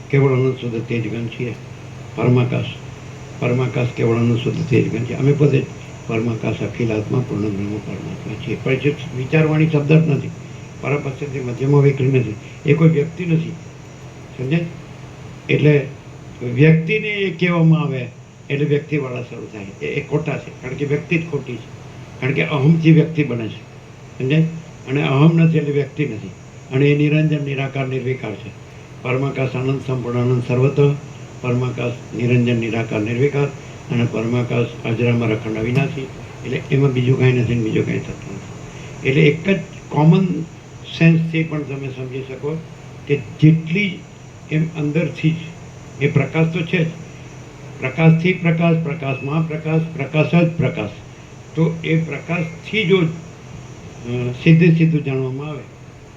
કેવળ અનંત શુદ્ધ તેજગણ છીએ. પરમાકાશ, પરમાકાશ કેવળ અનંત શુદ્ધ તેજગણ છે. અમે પોતે જ પરમાકાશ, અખિલાત્મા, પૂર્ણ બ્રહ્મ, પરમાત્મા છીએ. પણ જે વિચારવાણી શબ્દ જ નથી, પરપશ્ચિમથી મધ્યમાં વિકરી નથી, એ કોઈ વ્યક્તિ નથી. સમજે? એટલે વ્યક્તિને એ કહેવામાં આવે એટલે વ્યક્તિવાળા શરૂ થાય, એ ખોટા છે. કારણ કે વ્યક્તિ જ ખોટી છે, કારણ કે અહમથી વ્યક્તિ બને છે. સમજાય? અને અહમ નથી એટલે વ્યક્તિ નથી. અને એ નિરંજન, નિરાકાર, નિર્વિકાર છે. પરમાકાશ અનંત, સંપૂર્ણ અનંત, સર્વત્ર. પરમાકાશ નિરંજન, નિરાકાર, નિર્વિકાર, અને પરમાકાશ અજરામર, અખંડ, અવિનાશી. એટલે એમાં બીજું કાંઈ નથી, બીજું કાંઈ થતું નથી. એટલે એક જ કોમન સેન્સથી પણ તમે સમજી શકો કે જેટલી એમ અંદરથી જ એ પ્રકાશ તો છે જ, પ્રકાશથી પ્રકાશ, પ્રકાશમાં પ્રકાશ, પ્રકાશ જ પ્રકાશ. તો એ પ્રકાશથી જો સીધે સીધું જાણવામાં આવે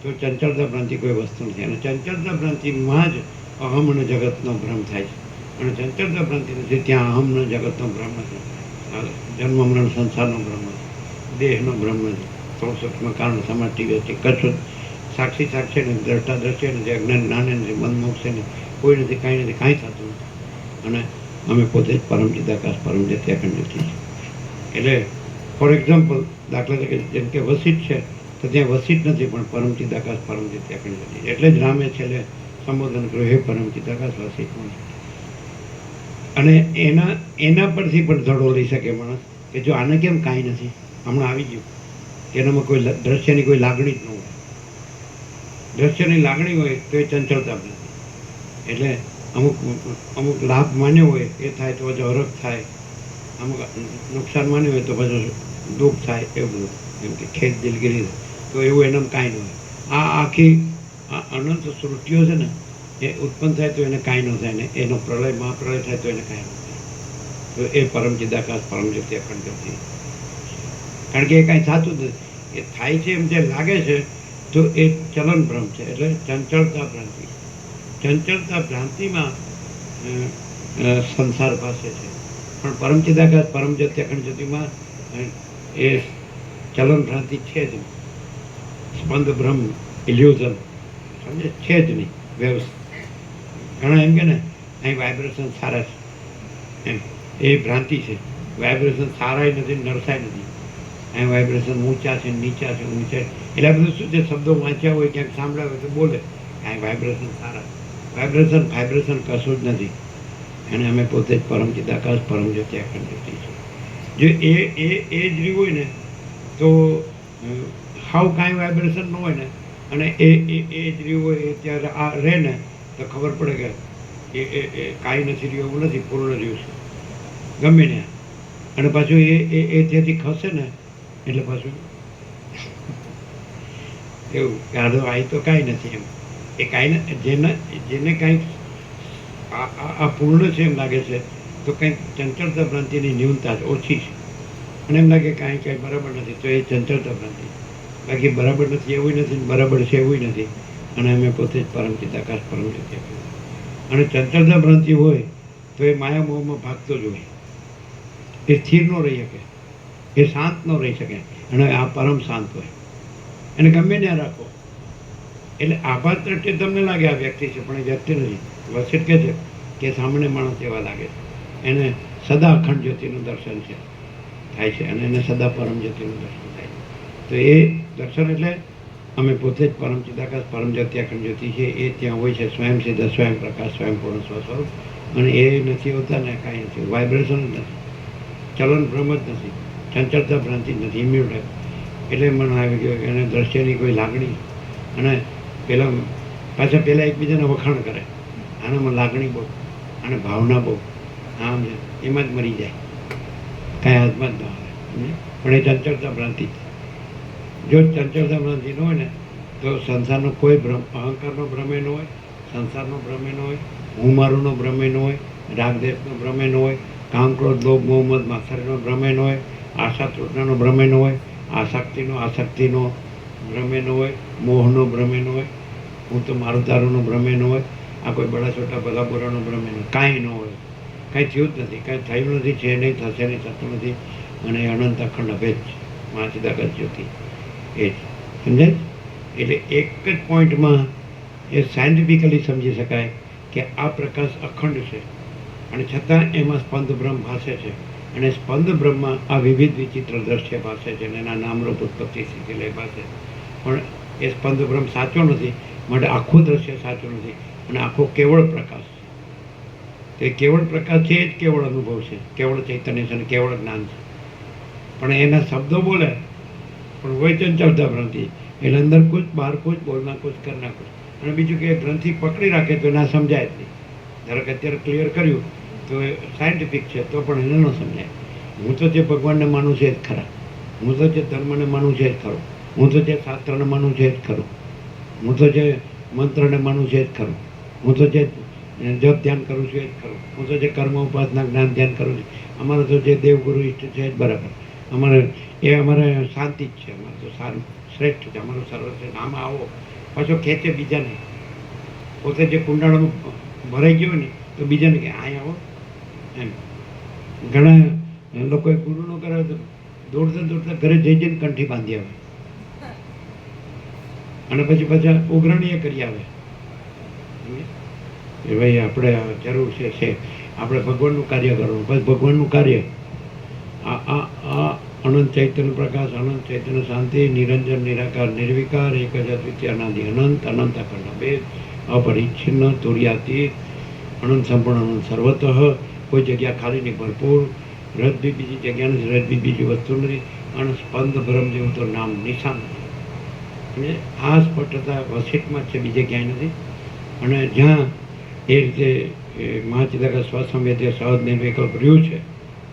તો ચંચળતા ભ્રાંતિ કોઈ વસ્તુ નથી. અને ચંચળતા ભ્રાંતિમાં જ અહમ અને જગતનો ભ્રમ થાય છે. અને ચંચળતા ભ્રાંતિ નથી ત્યાં અહમ અને જગતનો ભ્રમ નથી, જન્મ મરણ સંસારનો ભ્રમ નથી, દેહનો ભ્રમ નથી, સૂક્ષ્મ કારણ સમષ્ટિ વ્યક્તિ કશું સાક્ષી સાક્ષી ને દ્રષ્ટા દ્રશ્ય ને, જે અજ્ઞાન જ્ઞાને નથી, મન મોક્ષે ને કોઈ નથી, કાંઈ નથી, કાંઈ થતું નથી. અને અમે પોતે જ પરમ ચિદાકાશ, પરમ જ્યોતિ, અખંડ જ્યોતિ છીએ. એટલે ફોર એક્ઝામ્પલ, દાખલા તરીકે જેમ કે વસિત છે, તો ત્યાં વસિત નથી, પણ પરમ ચિદાકાશ, પરમ જ્યોતિ, અખંડ જ્યોતિ. એટલે જ રામે છેલ્લે સંબોધન કર્યું, હે પરમ ચિદાકાશ, વસિત મને. અને એના પરથી પણ ધડો લઈ શકે માણસ કે જો આને કેમ કાંઈ નથી, હમણાં આવી ગયું કે એનામાં કોઈ દ્રશ્યની કોઈ લાગણી જ ન હોય. દ્રશ્યની લાગણી હોય તો એ ચંચળતા નથી. એટલે અમુક અમુક લાભ માન્યો હોય એ થાય તો પછી હરખ થાય, અમુક નુકસાન માન્યું હોય તો પછી દુઃખ થાય, એવું બધું. જેમ કે ખેત દિલગીરી, તો એવું એનામાં કાંઈ ન હોય. આ આખી આ અનંત સૃષ્ટિઓ છે ને, એ ઉત્પન્ન થાય તો એને કાંઈ ન થાય, ને એનો પ્રલય, મહાપ્રલય થાય તો એને કાંઈ ન થાય. તો એ પરમ ચિદાકાશ, પરમ જ્યોતિ, અખંડ જ્યોતિ. કારણ કે એ કાંઈ થતું જ નથી. એ થાય છે એમ જે લાગે છે તો એ ચલન ભ્રમ છે, એટલે ચંચળતા ભ્રાંતિ. ચંચળતા ભ્રાંતિમાં સંસાર પાસે છે, પણ પરમ ચિદાકાશ, પરમ જ્યોતિ, અખંડ જ્યોતિમાં એ ચલન ભ્રાંતિ છે જ નહીં. સ્પંદ ભ્રમ, ઇલ્યુઝન, સમજે, છે જ નહીં. ઘણા એમ કે ને અહીં વાઇબ્રેશન સારા છે, એમ એ ભ્રાંતિ છે. વાઇબ્રેશન સારાય નથી, નરસાય નથી. અહીં વાઇબ્રેશન ઊંચા છે, નીચા છે, ઊંચા. એટલે આ બધું શું છે, શબ્દો વાંચ્યા હોય, ક્યાંક સાંભળ્યા હોય તો બોલે અહીં વાઇબ્રેશન સારા. વાઇબ્રેશન ફાઇબ્રેશન કશું જ નથી. અને અમે પોતે જ પરમ ચિદાકાશ, પરમ જ્યોતિ, અખંડ જ્યોતિ છે. જો એ જ રહ્યું હોય ને તો હાવ કાંઈ વાઇબ્રેશન ન હોય ને, અને એ જ રહ્યું હોય એ ત્યારે આ રહે ને તો ખબર પડે કે એ કાંઈ નથી રહ્યું, એવું નથી, પૂર્ણ રહ્યું છે ગમે ને. અને પાછું એ ત્યાંથી ખસે ને એટલે પાછું એવું કે આધો આય તો કાંઈ નથી એમ. એ કાંઈ જેને કાંઈક આ પૂર્ણ છે એમ લાગે છે તો કંઈક ચંચળતા ભ્રાંતિની ન્યૂનતા ઓછી છે. અને એમ લાગે કાંઈ બરાબર નથી તો એ ચંચળતા ભ્રાંતિ. બાકી બરાબર નથી એવું નથી, બરાબર છે એવું નથી. અને અમે પોતે જ પરમ ચિદાકાશ પરમ જ્યોતિ. અને ચંચળતા ભ્રાંતિ હોય તો એ માયા મોહમાં ભાગતો જ હોય. એ સ્થિર ન રહી શકે, એ શાંત ન રહી શકે. અને આ પરમ શાંત હોય, એને ગમે ત્યાં રાખો. એટલે આભાસ દ્રષ્ટિએ તમને લાગે આ વ્યક્તિ છે, પણ એ વ્યક્તિ નથી. વસિષ્ઠ કહે છે કે સામાન્ય માણસ એવા લાગે છે. એને સદા અખંડ જ્યોતિનું દર્શન છે થાય છે, અને એને સદા પરમ જ્યોતિનું દર્શન થાય છે. તો એ દર્શન એટલે અમે પોતે જ પરમ ચિદાકાશ પરમ જ્યોતિ અખંડ જ્યોતિ છે. એ ત્યાં હોય છે, સ્વયં સિદ્ધ, સ્વયં પ્રકાશ, સ્વયં પૂર્ણ સ્વસ્વરૂપ. અને એ નથી હોતા ને કાંઈ નથી, વાઇબ્રેશન જ નથી, ચલન ભ્રમ જ નથી, ચંચળતા ભ્રાંતિ જ નથી, ઇમ્યુટેડ. એટલે મને આવી ગયો કે એને દ્રશ્યની કોઈ લાગણી. અને પેલા એકબીજાને વખાણ કરે, આનામાં લાગણી બહુ, અને ભાવના બહુ, આમ છે, એમાં જ મરી જાય, કાંઈ હાથમાં જ ન આવે. પણ એ ચંચળતા ભ્રાંતિ. જો ચંચળતા ભ્રાંતિ ન હોય ને તો સંસારનો કોઈ ભ્રમ, અહંકારનો ભ્રમે ન હોય, સંસારનો ભ્રમે ન હોય, હું મારુંનો ભ્રમે ન હોય, રાગદેશનો ભ્રમે ન હોય, કામ ક્રોધ લોભ મોહ મદ માત્સર્યનો ભ્રમે ન હોય, આશા તૃષ્ણાનો ભ્રમે ન હોય, આસક્તિનો ભ્રમે ન હોય, મોહનો ભ્રમે ન હોય, હું તો મારું તારુંનો ભ્રમે ન હોય, આ કોઈ બડા છોટા ભલા બુરાનો ભ્રમે ન હોય, કાંઈ ન હોય. કાંઈ થયું જ નથી, કાંઈ થયું નથી, છે નહીં, થશે નહીં, થતું નથી. અને એ અનંત અખંડ અભેદ છે, મા ચિદાકાશ જ્યોતિ એ જ. સમજાય? એટલે એક જ પોઈન્ટમાં એ સાયન્ટિફિકલી સમજી શકાય કે આ પ્રકાશ અખંડ છે, અને છતાં એમાં સ્પંદ બ્રહ્મ ભાસે છે. અને સ્પંદ બ્રહ્મમાં આ વિવિધ વિચિત્ર દ્રશ્ય ભાસે છે, અને એના નામરૂપ ઉત્પત્તિ સ્થિતિ લય ભાસે. પણ એ સ્પંદ બ્રહ્મ સાચો નથી, માટે આખું દ્રશ્ય સાચું નથી. અને આખો કેવળ પ્રકાશ છે. તે કેવળ પ્રકાશ છે, એ જ કેવળ અનુભવ છે, કેવળ ચૈતન્ય છે, અને કેવળ જ્ઞાન છે. પણ એના શબ્દો બોલે પણ હોય ચંચળતા ભ્રાંતિ. એટલે અંદર કુછ બહાર કુછ, બોલના કુછ, કરના કુછ. અને બીજું કે ગ્રંથિ પકડી રાખે તો ના સમજાય જ નહીં. ધારો કે અત્યારે ક્લિયર કર્યું તો એ સાયન્ટિફિક છે, તો પણ એને ન સમજાય. હું તો જે ભગવાનને માનું છે જ ખરા, હું તો જે ધર્મને માનું છે જ ખરો, હું તો જે શાસ્ત્રને માનું છે જ ખરું, હું તો જે મંત્રને માનું છે જ ખરું, હું તો જે જપ ધ્યાન કરું છું એ જ ખરું, હું તો જે કર્મ ઉપાસના જ્ઞાન ધ્યાન કરું છું, અમારે તો જે દેવગુરુ ઈષ્ટ છે જ બરાબર. અમારે શાંતિ જ છે, અમારે તો સારું શ્રેષ્ઠ છે, અમારું સર્વ છે. આમાં આવો પાછો ખેંચે બીજાને. પોતે જે કુંડાળામાં ભરાઈ ગયો ને તો બીજાને કે અહીં આવો એમ. ઘણા લોકોએ ગુરુ નો કરે તો દોડતા ઘરે જઈને કંઠી બાંધી આવે, અને પછી પાછા ઉઘરાણીએ કરી આવે કે ભાઈ આપણે જરૂર છે આપણે ભગવાનનું કાર્ય કરવું. બસ ભગવાનનું કાર્ય આ અનંત ચૈતન્ય પ્રકાશ, અનંત ચૈતન્ય શાંતિ, નિરંજન નિરાકાર નિર્વિકાર, એક જ અદ્વિતીય અનાદિ અનંત, અનંત અખંડ અભેદ, અપરિચ્છિન્ન તુર્યાતીત, અનંત સંપૂર્ણ, અનંત સર્વતઃ. કોઈ જગ્યા ખાલી નહીં, ભરપૂર. રદ બી બીજી જગ્યા નથી, રદ બી બીજી વસ્તુ નથી. અને સ્પંદ બ્રહ્મ જેવું તો નામ નિશાન નથી. અને આ સ્પષ્ટતા વસિષ્ઠમાં જ છે, બીજે ક્યાંય નથી. અને જ્યાં એ રીતે મહાચિદાકાશ સ્વસંવેદ્ય સહજ નિર્વિકલ્પ રહ્યું છે.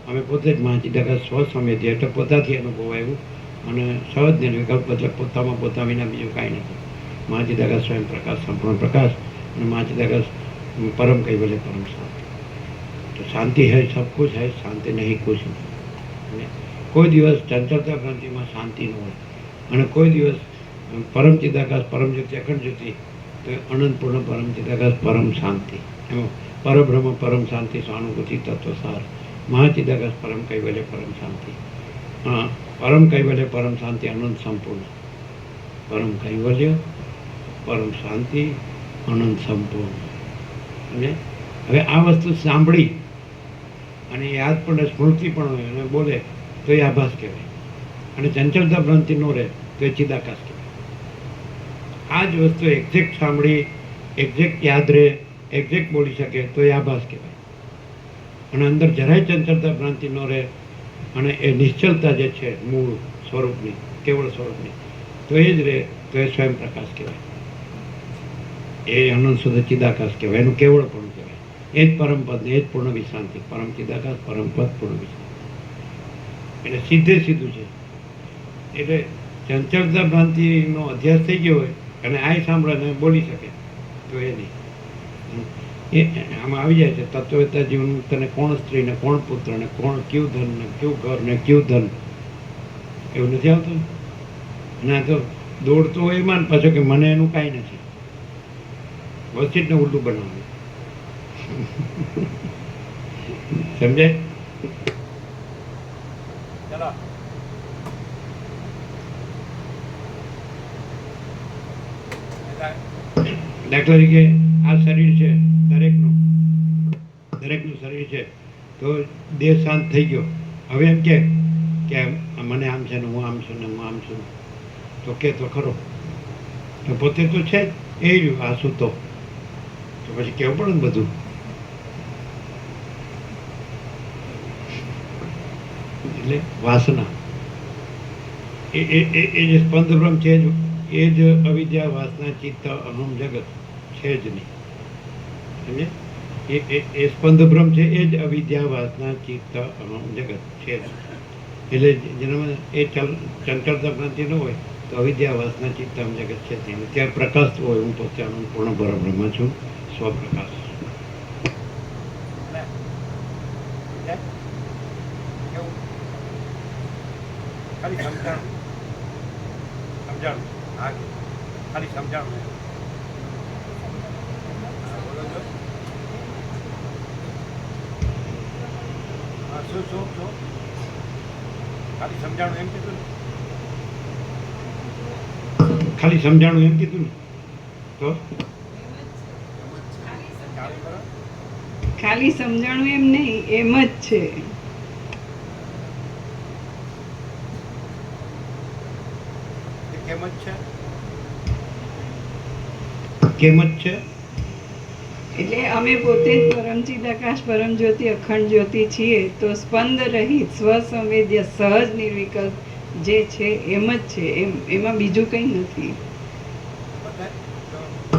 અમે પોતે જ મહાચિદાકાશ સ્વસંવેદ્ય એટલે પોતાથી અનુભવ આવ્યું, અને સહજ નિર્વિકલ્પ એટલે પોતામાં પોતા વિના બીજું કાંઈ નથી. મહાચિદાકાશ સ્વયં પ્રકાશ, સંપૂર્ણ પ્રકાશ, અને મહાચિદાકાશ परम कैवल्य परम शांति. तो शांति है, सब कुछ है, शांति नहीं कुछ नहीं. કોઈ દિવસ ચંચળતા ભ્રાંતિમાં શાંતિ ન હોય, અને કોઈ દિવસ પરમ ચિદાકાશ પરમ જ્યોતિ અખંડ જ્યોતિ તો અનંતપૂર્ણ પરમ ચિદાકાશ પરમ શાંતિ. એમાં પરબ્રહ્મ પરમ શાંતિ સ્વાનુભૂતિ તત્વસાર, મહાચિદાકાશ પરમ કૈવલ્ય પરમ શાંતિ. પરમ કૈવલ્ય પરમ શાંતિ અનંત સંપૂર્ણ. પરમ કૈવલ્ય પરમ શાંતિ અનંત સંપૂર્ણ. અને હવે આ વસ્તુ સાંભળી અને યાદ પણ સ્મૃતિ પણ હોય અને બોલે તો એ આભાસ કહેવાય. અને ચંચળતા ભ્રાંતિ ન રહે તો એ ચિદાકાશ કહેવાય. આ જ વસ્તુ એક્ઝેક્ટ સાંભળી, એક્ઝેક્ટ યાદ રહે, એક્ઝેક્ટ બોલી શકે તો એ આભાસ કહેવાય. અને અંદર જરાય ચંચળતા ભ્રાંતિ ન રહે, અને એ નિશ્ચલતા જે છે મૂળ સ્વરૂપની, કેવળ સ્વરૂપની, તો એ જ રહે તો એ સ્વયં પ્રકાશ કહેવાય. એ અનંત શુદ્ધ ચિદાકાશ કહેવાય, એનું કેવળ પણ કહેવાય. એ જ પરમ પદ, એ જ પૂર્ણ વિશ્રાંતિ. પરમ ચિદાકાશ, પરમ પદ, પૂર્ણ વિશ્રાંતિ. એટલે સીધે સીધું છે. એટલે ચંચળતા ભ્રાંતિનો અધ્યાસ થઈ ગયો હોય અને આ સાંભળે ને બોલી શકે તો એ નહીં. એ આમાં આવી જાય છે તત્વતા જીવન તને કોણ સ્ત્રી ને કોણ પુત્ર ને કોણ કયું ધન ને કયું ઘર ને કયું ધન, એવું નથી આવતું. અને આ તો દોડતો હોય એમાં પાછો કે મને એનું કાંઈ નથી, વચ્ચે ઉલટું બનાવવાનું. સમજાય? દાખલા તરીકે આ શરીર છે દરેકનું શરીર છે, તો દેહ શાંત થઈ ગયો. હવે એમ કે મને આમ છે ને હું આમ છું ને હું આમ છું, તો કે તો ખરો, તો પોતે તો છે જ એ રહ્યું આ શું, તો પછી કેવું પડે ને બધું. એટલે વાસના એ જે સ્પંદભ્રમ છે જ, એ જ અવિદ્યા વાસના ચિત્ત અહમ જગત છે જ નહીં. સમજે? એ સ્પંદભ્રમ છે એ જ અવિદ્યા વાસના ચિત્ત અહમ જગત છે જ. એટલે જેનામાં એ ચંચળતા ભ્રાંતિ ન હોય તો અવિદ્યા વાસના ચિત્ત અહમ જગત છે જ નહીં. ત્યારે પ્રકાશ હોય, હું પોતે આનંદ પૂર્ણ પરબ્રહ્મ છું, સ્વપ્રકાશ. ખાલી સમજાણું હા, ખાલી સમજાણું. શું શું શું ખાલી સમજાણું એમ કીધું ને? ખાલી સમજાણું એમ કીધું ને? તો ખાલી સમજાણું એમ નહીં, એમ જ છે. કેમ જ છે? કેમ જ છે? એટલે અમે પોતે જ પરમચિદાકાશ પરમ જ્યોતિ અખંડ જ્યોતિ છીએ, તો સ્પંદ રહિત સ્વસંવેદ્ય સહજ નિર્વિકલ્પ જે છે એમ જ છે, એમાં બીજું કંઈ નથી.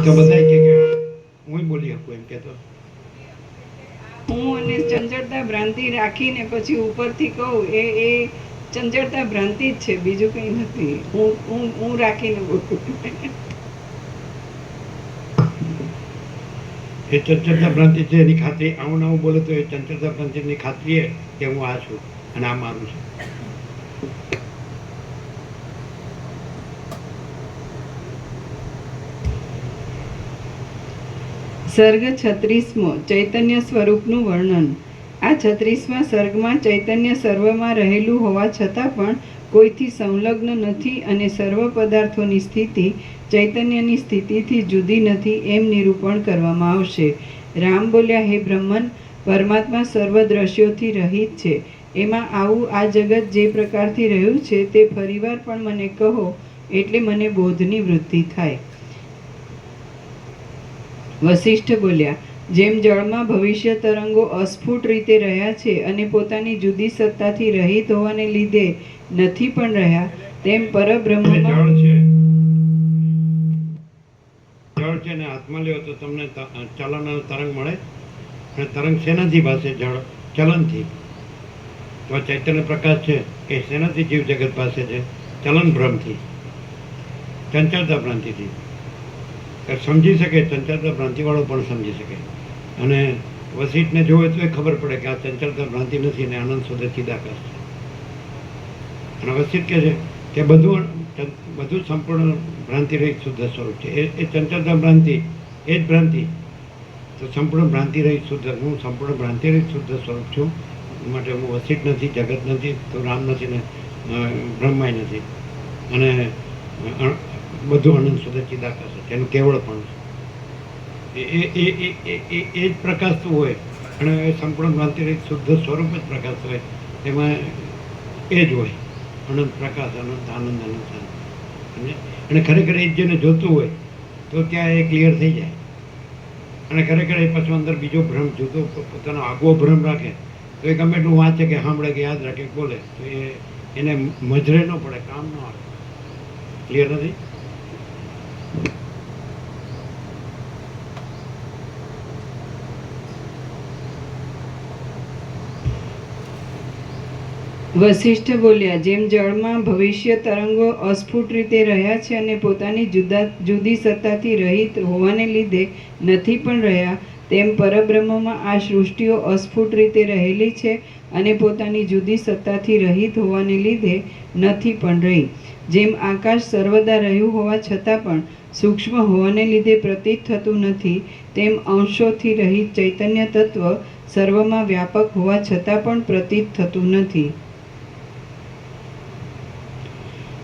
તો બધા કે હું બોલી શકું એમ કેતો હું અને ચંચળતા ભ્રાંતિ રાખીને પછી ઉપરથી કહું એ ચંચળતા ભ્રાંતિ જ છે, બીજું કંઈ નથી. હું રાખીને બોલું. એ ચંચળતા ભ્રાંતિ છે એની ખાતરી, આવું નવું બોલે તો એ ચંચળતા ભ્રાંતિની ખાતરી એ કે હું આ છું અને આ મારું છું. સર્ગ 36મો ચૈતન્ય સ્વરૂપનું વર્ણન. આ 36મા સર્ગમાં ચૈતન્ય સર્વમાં રહેલું હોવા છતાં પણ કોઈથી સંલગ્ન નથી અને સર્વ પદાર્થોની સ્થિતિ ચૈતન્યની સ્થિતિથી જુદી નથી એમ નિરૂપણ કરવામાં આવશે. રામ બોલ્યા, હે બ્રહ્મન, પરમાત્મા સર્વ દ્રશ્યોથી રહિત છે. એમાં આવું આ જગત જે પ્રકારથી રહ્યું છે તે ફરીવાર પણ મને કહો, એટલે મને બોધની વૃત્તિ થાય. વશિષ્ઠ બોલ્યા, જેમ જળમાં ભવિષ્ય તરંગો અસ્ફુટ રીતે રહ્યા છે અને પોતાની જુદી સત્તાથી રહિત હોવાને લીધે નથી પણ રહ્યા, તેમ પરબ્રહ્મમાં જળ છે ને હાથમાં લ્યો તો તમને ચલન તરંગ મળે, અને તરંગ શેનાથી ભાષે? જળ ચલનથી. તો ચૈતન્ય પ્રકાશ છે એ શેનાથી જીવ જગત પાસે છે? ચલન ભ્રમથી, ચંચળતા ભ્રાંતિથી. સમજી શકે, ચંચળતા ભ્રાંતિવાળો પણ સમજી શકે. અને વશિષ્ઠને જોવે તો એ ખબર પડે કે આ ચંચળતા ભ્રાંતિ નથી ને આનંદ શુદ્ધ ચિદાકાશ છે. અને વશિષ્ઠ કહે છે કે બધું સંપૂર્ણ ભ્રાંતિ રહિત શુદ્ધ સ્વરૂપ છે. એ ચંચળતા ભ્રાંતિ એ જ ભ્રાંતિ, તો સંપૂર્ણ ભ્રાંતિ રહિત શુદ્ધ, હું સંપૂર્ણ ભ્રાંતિ રહિત શુદ્ધ સ્વરૂપ છું. માટે હું વશિષ્ઠ નથી, જગત નથી, તો રામ નથી ને બ્રહ્માય નથી. અને બધું આનંદ શુદ્ધ ચિદાકાશ છે, એનું કેવળ પણ છે. એ જ પ્રકાશતું હોય અને સંપૂર્ણ ભ્રાંતિ રહિત શુદ્ધ સ્વરૂપ જ પ્રકાશ હોય, એમાં એ જ હોય અનંત પ્રકાશ, અનંત આનંદ, અનંત શાંતિ. અને ખરેખર એ જ જેને જોતું હોય તો ત્યાં એ ક્લિયર થઈ જાય. અને ખરેખર એ પાછું અંદર બીજો ભ્રમ, જુદો પોતાનો આગવો ભ્રમ રાખે તો એ ગમે એટલું વાંચે કે સાંભળે કે યાદ રાખે બોલે તો એને મજરે ન પડે, કામ ન આવે. ક્લિયર નથી? વશિષ્ઠ બોલ્યા, જેમ જળમાં ભવિષ્ય તરંગો અસ્ફુટ રીતે રહ્યા છે અને પોતાની જુદી સત્તાથી રહિત હોવાને લીધે નથી પણ રહ્યા, તેમ પરબ્રહ્મમાં આ સૃષ્ટિઓ અસ્ફુટ રીતે રહેલી છે અને પોતાની જુદી સત્તાથી રહિત હોવાને લીધે નથી પણ રહી. જેમ આકાશ સર્વદા રહ્યું હોવા છતાં પણ સૂક્ષ્મ હોવાને લીધે પ્રતીત થતું નથી, તેમ અંશોથી રહિત ચૈતન્ય તત્વ સર્વમાં વ્યાપક હોવા છતાં પણ પ્રતીત થતું નથી.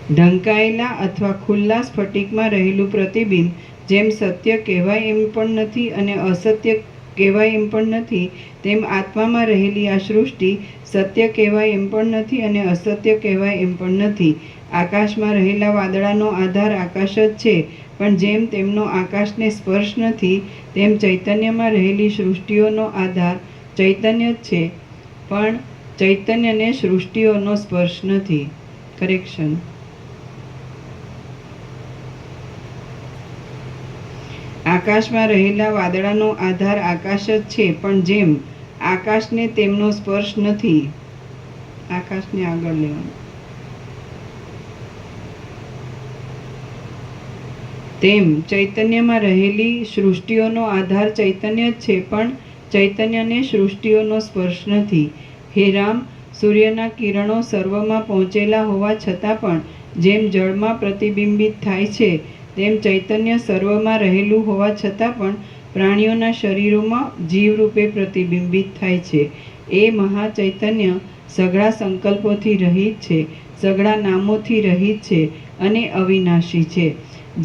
ઢંકાયેલા અથવા ખુલ્લા સ્ફટિકમાં રહેલું પ્રતિબિંબ જેમ સત્ય કહેવાય એમ પણ નથી અને અસત્ય કહેવાય એમ પણ નથી, તેમ આત્મામાં રહેલી આ સૃષ્ટિ સત્ય કહેવાય એમ પણ નથી અને અસત્ય કહેવાય એમ પણ નથી. આકાશમાં રહેલા વાદળાનો આધાર આકાશ જ છે, પણ જેમ તેમનો આકાશને સ્પર્શ નથી, તેમ ચૈતન્યમાં રહેલી સૃષ્ટિઓનો આધાર ચૈતન્ય જ છે, પણ ચૈતન્યને સૃષ્ટિઓનો સ્પર્શ નથી. કરેક્શન. આકાશમાં રહેલા વાદળાનો આધાર આકાશ જ છે, પણ જેમ આકાશને તેમનો સ્પર્શ નથી. આકાશને આગળ લેવાનું. તેમ ચૈતન્યમાં રહેલી સૃષ્ટિઓનો આધાર ચૈતન્ય જ છે, પણ ચૈતન્યને સૃષ્ટિઓનો સ્પર્શ નથી. હે રામ, સૂર્યના કિરણો સર્વમાં પહોંચેલા હોવા છતાં પણ જેમ જળમાં પ્રતિબિંબિત થાય છે, તેમ ચૈતન્ય સર્વમાં રહેલું હોવા છતાં પણ પ્રાણીઓના શરીરોમાં જીવરૂપે પ્રતિબિંબિત થાય છે. એ મહાચૈતન્ય સઘળા સંકલ્પોથી રહિત છે, સઘળા નામોથી રહિત છે અને અવિનાશી છે.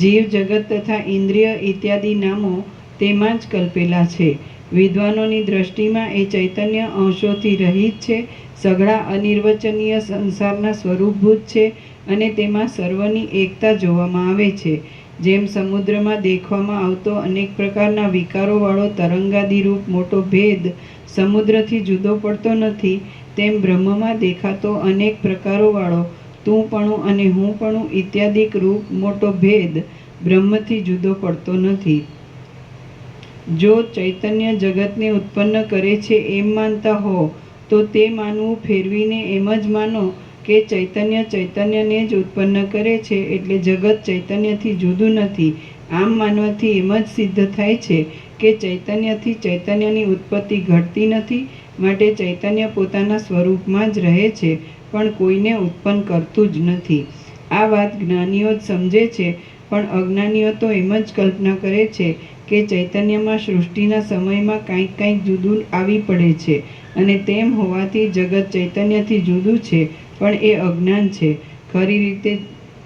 જીવ જગત તથા ઇન્દ્રિય ઇત્યાદિ નામો તેમાં જ કલ્પેલા છે. વિદ્વાનોની દ્રષ્ટિમાં એ ચૈતન્ય અંશોથી રહિત છે, સઘળા અનિર્વચનીય સંસારના સ્વરૂપભૂત છે અને તેમાં સર્વની એકતા જોવામાં આવે છે. જેમ સમુદ્રમાં દેખવામાં આવતો અનેક પ્રકારના વિકારોવાળો તરંગાદિરૂપ મોટો ભેદ સમુદ્રથી જુદો પડતો નથી, તેમ બ્રહ્મમાં દેખાતો અનેક પ્રકારોવાળો તુંપણું અને હુંપણું ઇત્યાદિક રૂપ મોટો ભેદ બ્રહ્મથી જુદો પડતો નથી. જો ચૈતન્ય જગતને ઉત્પન્ન કરે છે એમ માનતા હો, તો તે માનવું ફેરવીને એમ જ માનો કે ચૈતન્ય ચૈતન્યને જ ઉત્પન્ન કરે છે, એટલે જગત ચૈતન્યથી જુદું નથી. આમ માનવાથી એમ જ સિદ્ધ થાય છે કે ચૈતન્યથી ચૈતન્યની ઉત્પત્તિ ઘટતી નથી, માટે ચૈતન્ય પોતાના સ્વરૂપમાં જ રહે છે, પણ કોઈને ઉત્પન્ન કરતું જ નથી. આ વાત જ્ઞાનીઓ જ સમજે છે, પણ અજ્ઞાનીઓ તો એમ જ કલ્પના કરે છે કે ચૈતન્યમાં સૃષ્ટિના સમયમાં કાંઈક જુદું આવી પડે છે અને તેમ હોવાથી જગત ચૈતન્યથી જુદું છે, પણ એ અજ્ઞાન છે. ખરી રીતે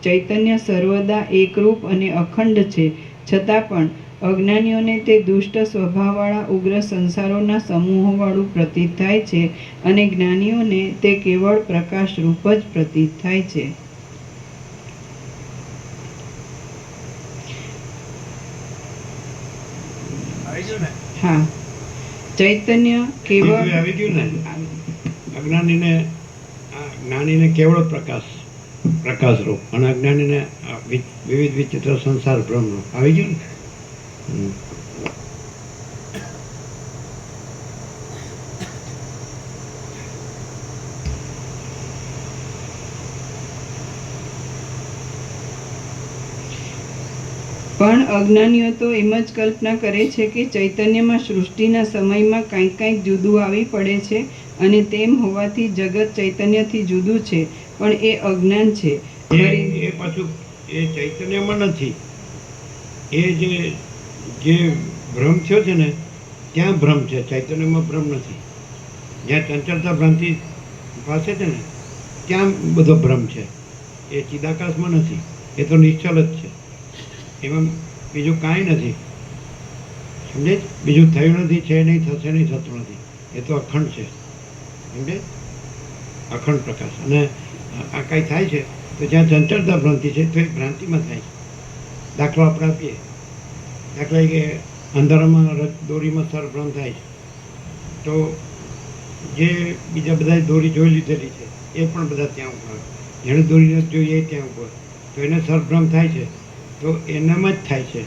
ચૈતન્ય સર્વદા એકરૂપ અને અખંડ છે, છતાં પણ અજ્ઞાનીઓને તે દુષ્ટ સ્વભાવવાળા ઉગ્ર સંસારોના સમૂહોવાળું પ્રતીત થાય છે અને જ્ઞાનીઓને તે કેવળ પ્રકાશરૂપ જ પ્રતીત થાય છે. આવી ગયું ને? હા, ચૈતન્ય કેવળ આવી ગયું ને. અજ્ઞાનીને જ્ઞાનીને કેવળ પ્રકાશરૂપ અને અજ્ઞાનીને વિવિધ વિચિત્ર સંસાર ભ્રમરૂપ આવી ગયું ને. પણ અજ્ઞાનીઓ તો એમ જ કલ્પના કરે છે કે ચૈતન્યમાં સૃષ્ટિના સમયમાં કાંઈક જુદું આવી પડે છે અને તેમ હોવાથી જગત ચૈતન્યથી જુદું છે, પણ એ અજ્ઞાન છે. એ પાછું એ ચૈતન્યમાં નથી. એ જે ભ્રમ થયો છે ને, ત્યાં ભ્રમ છે, ચૈતન્યમાં ભ્રમ નથી. જ્યાં ચંચળતા ભ્રાંતિ પાસે છે ને, ત્યાં બધો ભ્રમ છે. એ ચિદાકાશમાં નથી. એ તો નિશ્ચલ જ છે. એમાં બીજું કાંઈ નથી. સમજે? બીજું થયું નથી, છે નહીં, થશે નહીં, થતું નથી. એ તો અખંડ છે. સમજે? અખંડ પ્રકાશ. અને આ કાંઈ થાય છે તો જ્યાં ચંચળતા ભ્રાંતિ છે તો એ ભ્રાંતિમાં થાય છે. દાખલો આપણે આપીએ. દાખલા કે અંધારામાં દોરીમાં સરભ્રમ થાય છે, તો જે બીજા બધા દોરી જોઈ લીધેલી છે એ પણ બધા ત્યાં ઉભા. જેણે દોરી નથી જોઈ એ ત્યાં ઉભો, તો એને સરભ્રમ થાય છે. તો એનામાં જ થાય છે,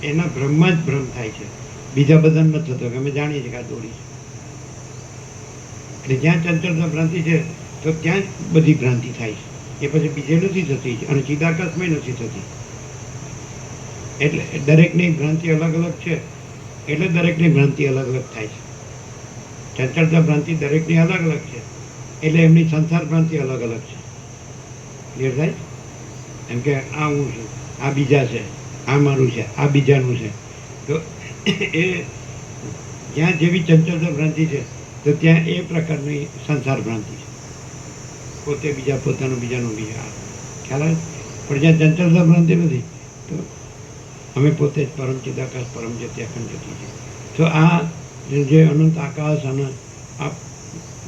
એના ભ્રમમાં જ ભ્રમ થાય છે, બીજા બધા નથી થતો. અમે જાણીએ છીએ કે આ દોરી છે. એટલે જ્યાં ચંચળતા ભ્રાંતિ છે તો ત્યાં જ બધી ભ્રાંતિ થાય છે. એ પછી બીજે નથી થતી અને ચિદાકાશમાં નથી થતી. એટલે દરેકની ભ્રાંતિ અલગ અલગ છે, એટલે દરેકની ભ્રાંતિ અલગ અલગ થાય છે. ચંચળતા ભ્રાંતિ દરેકની અલગ અલગ છે, એટલે એમની સંસાર ભ્રાંતિ અલગ અલગ છે. ક્લિયર થાય? એમ કે આ હું છું, આ બીજા છે, આ મારું છે, આ બીજાનું છે. તો એ જ્યાં જેવી ચંચળતા ભ્રાંતિ છે તો ત્યાં એ પ્રકારની સંસાર ભ્રાંતિ છે. પોતે બીજા, પોતાનું બીજાનું બીજા, ખ્યાલ આવે? પણ જ્યાં ચંચળતા ભ્રાંતિ નથી તો અમે પોતે જ પરમ ચિદાકાશ પરમ જ્યોતિ અખંડ જ્યોતિ છે. તો આ જે અનંત આકાશ અને આ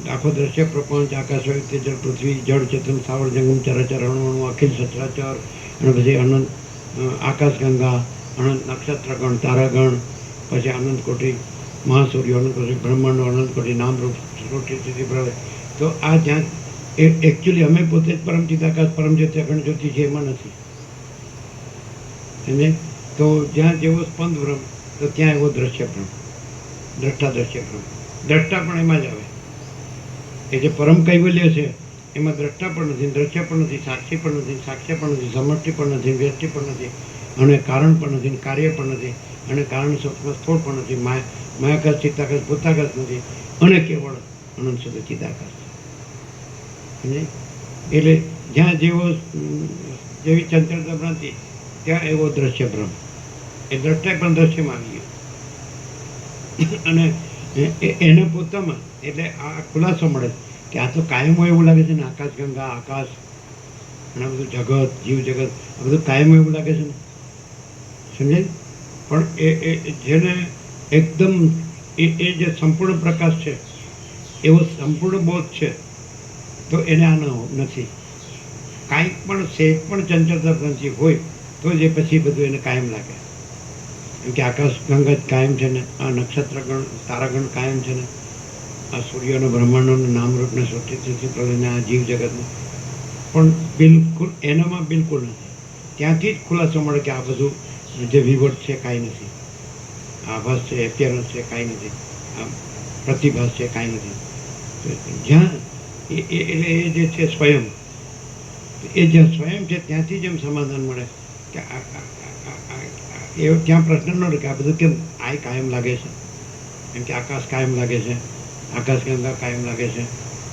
આખો દ્રશ્ય પ્રપંચ, આકાશ હોય તે જળ, પૃથ્વી, જળ, ચેતન, સ્થાવર, જંગમ, ચરાચર, અણુ, અખિલ સચરાચર, અને પછી અનંત આકાશ ગંગા, અનંત નક્ષત્રગણ, તારાગણ, પછી અનંત કોટી મહાસૂર્ય, અનંત કોટી બ્રહ્માંડો, અનંત કોટી નામરૂપ સૃષ્ટિ પ્રલય. તો આ જ્યાં એકચ્યુઅલી અમે પોતે જ પરમ ચિદાકાશ પરમ જ્યોતિ અખંડ જ્યોતિ છે એમાં નથી. સમજે? તો જ્યાં જેવો સ્પંદ ભ્રમ તો ત્યાં એવો દ્રશ્ય ભ્રમ, દ્રષ્ટા દ્રશ્ય ભ્રમ. દ્રષ્ટા પણ એમાં જ આવે. એ જે પરમ કૈવલ્ય છે એમાં દ્રષ્ટા પણ નથી, દ્રશ્ય પણ નથી, સાક્ષી પણ નથી, સાક્ષ્ય પણ નથી, સમષ્ટિ પણ નથી, વ્યષ્ટિ પણ નથી, અને કારણ પણ નથી, કાર્ય પણ નથી, અને કારણ સૂક્ષ્મ સ્થૂળ પણ નથી, માયાકાશ, ચિત્તાકાશ, ભૂતાકાશ નથી, અને કેવળ અનંત શુદ્ધ ચિદાકાશ. સમજે? એટલે જ્યાં જેવી ચંચળતા ભ્રાંતિ ત્યાં એવો દ્રશ્ય ભ્રમ. એ દ્રષ્ટા પણ દ્રશ્યમાં આવી ગયો. અને એને પોતામાં એટલે આ ખુલાસો મળે કે આ તો કાયમ હોય એવું લાગે છે ને. આકાશ ગંગા, આકાશ અને આ બધું જગત, જીવ જગત, આ બધું કાયમ હોય એવું લાગે છે ને. સમજાય? પણ એ જેને એકદમ એ જે સંપૂર્ણ પ્રકાશ છે એવો સંપૂર્ણ બોધ છે તો એને આ નથી. કાંઈક પણ સેજ પણ ચંચળતા ભ્રાંતિ હોય તો જ એ પછી બધું એને કાયમ લાગે. કેમ કે આકાશ ગંગા જ કાયમ છે ને, આ નક્ષત્રગણ, તારાગણ કાયમ છે ને, આ સૂર્યનો, બ્રહ્માંડોનું નામરૂપને સૃષ્ટિ પ્રલયને, આ જીવ જગતને. પણ બિલકુલ એનામાં બિલકુલ નથી. ત્યાંથી જ ખુલાસો મળે કે આ બધું જે વિવર્ત છે કાંઈ નથી, આભાસ છે, એપિયરન્સ છે કાંઈ નથી, આ પ્રતિભાસ છે કાંઈ નથી. જ્યાં એ જે છે સ્વયં, એ જ્યાં સ્વયં છે ત્યાંથી જ એમ સમાધાન મળે કે એ ત્યાં પ્રશ્ન ન રહે કે આ બધું કેમ આ કાયમ લાગે છે. કેમ કે આકાશ કાયમ લાગે છે, આકાશ ગંગા કાયમ લાગે છે,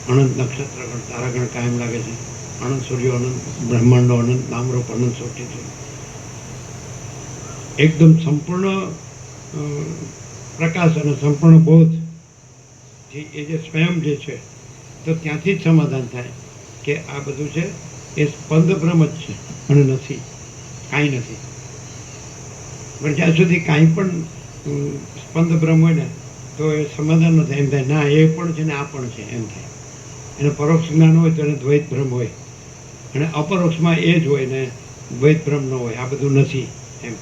અનંત નક્ષત્રગણ, તારાગણ કાયમ લાગે છે, અનંત સૂર્યો, અનંત બ્રહ્માંડો, અનંત નામરૂપ, અનંત સૃષ્ટિ છે. એકદમ સંપૂર્ણ પ્રકાશ અને સંપૂર્ણ બોધ એ જે સ્વયં જે છે તો ત્યાંથી જ સમાધાન થાય કે આ બધું છે એ સ્પંદ ભ્રમ જ છે અને નથી, કાંઈ નથી. પણ જ્યાં સુધી કાંઈ પણ સ્પંદ ભ્રમ હોય ને તો એ સમાધાન ન થાય. એમ થાય ના એ પણ છે ને આ પણ છે એમ થાય. એને પરોક્ષ જ્ઞાન હોય તો એને દ્વૈત ભ્રમ હોય, અને અપરોક્ષમાં એ જ હોય ને દ્વૈત ભ્રમ ન હોય. આ બધું નથી એમ,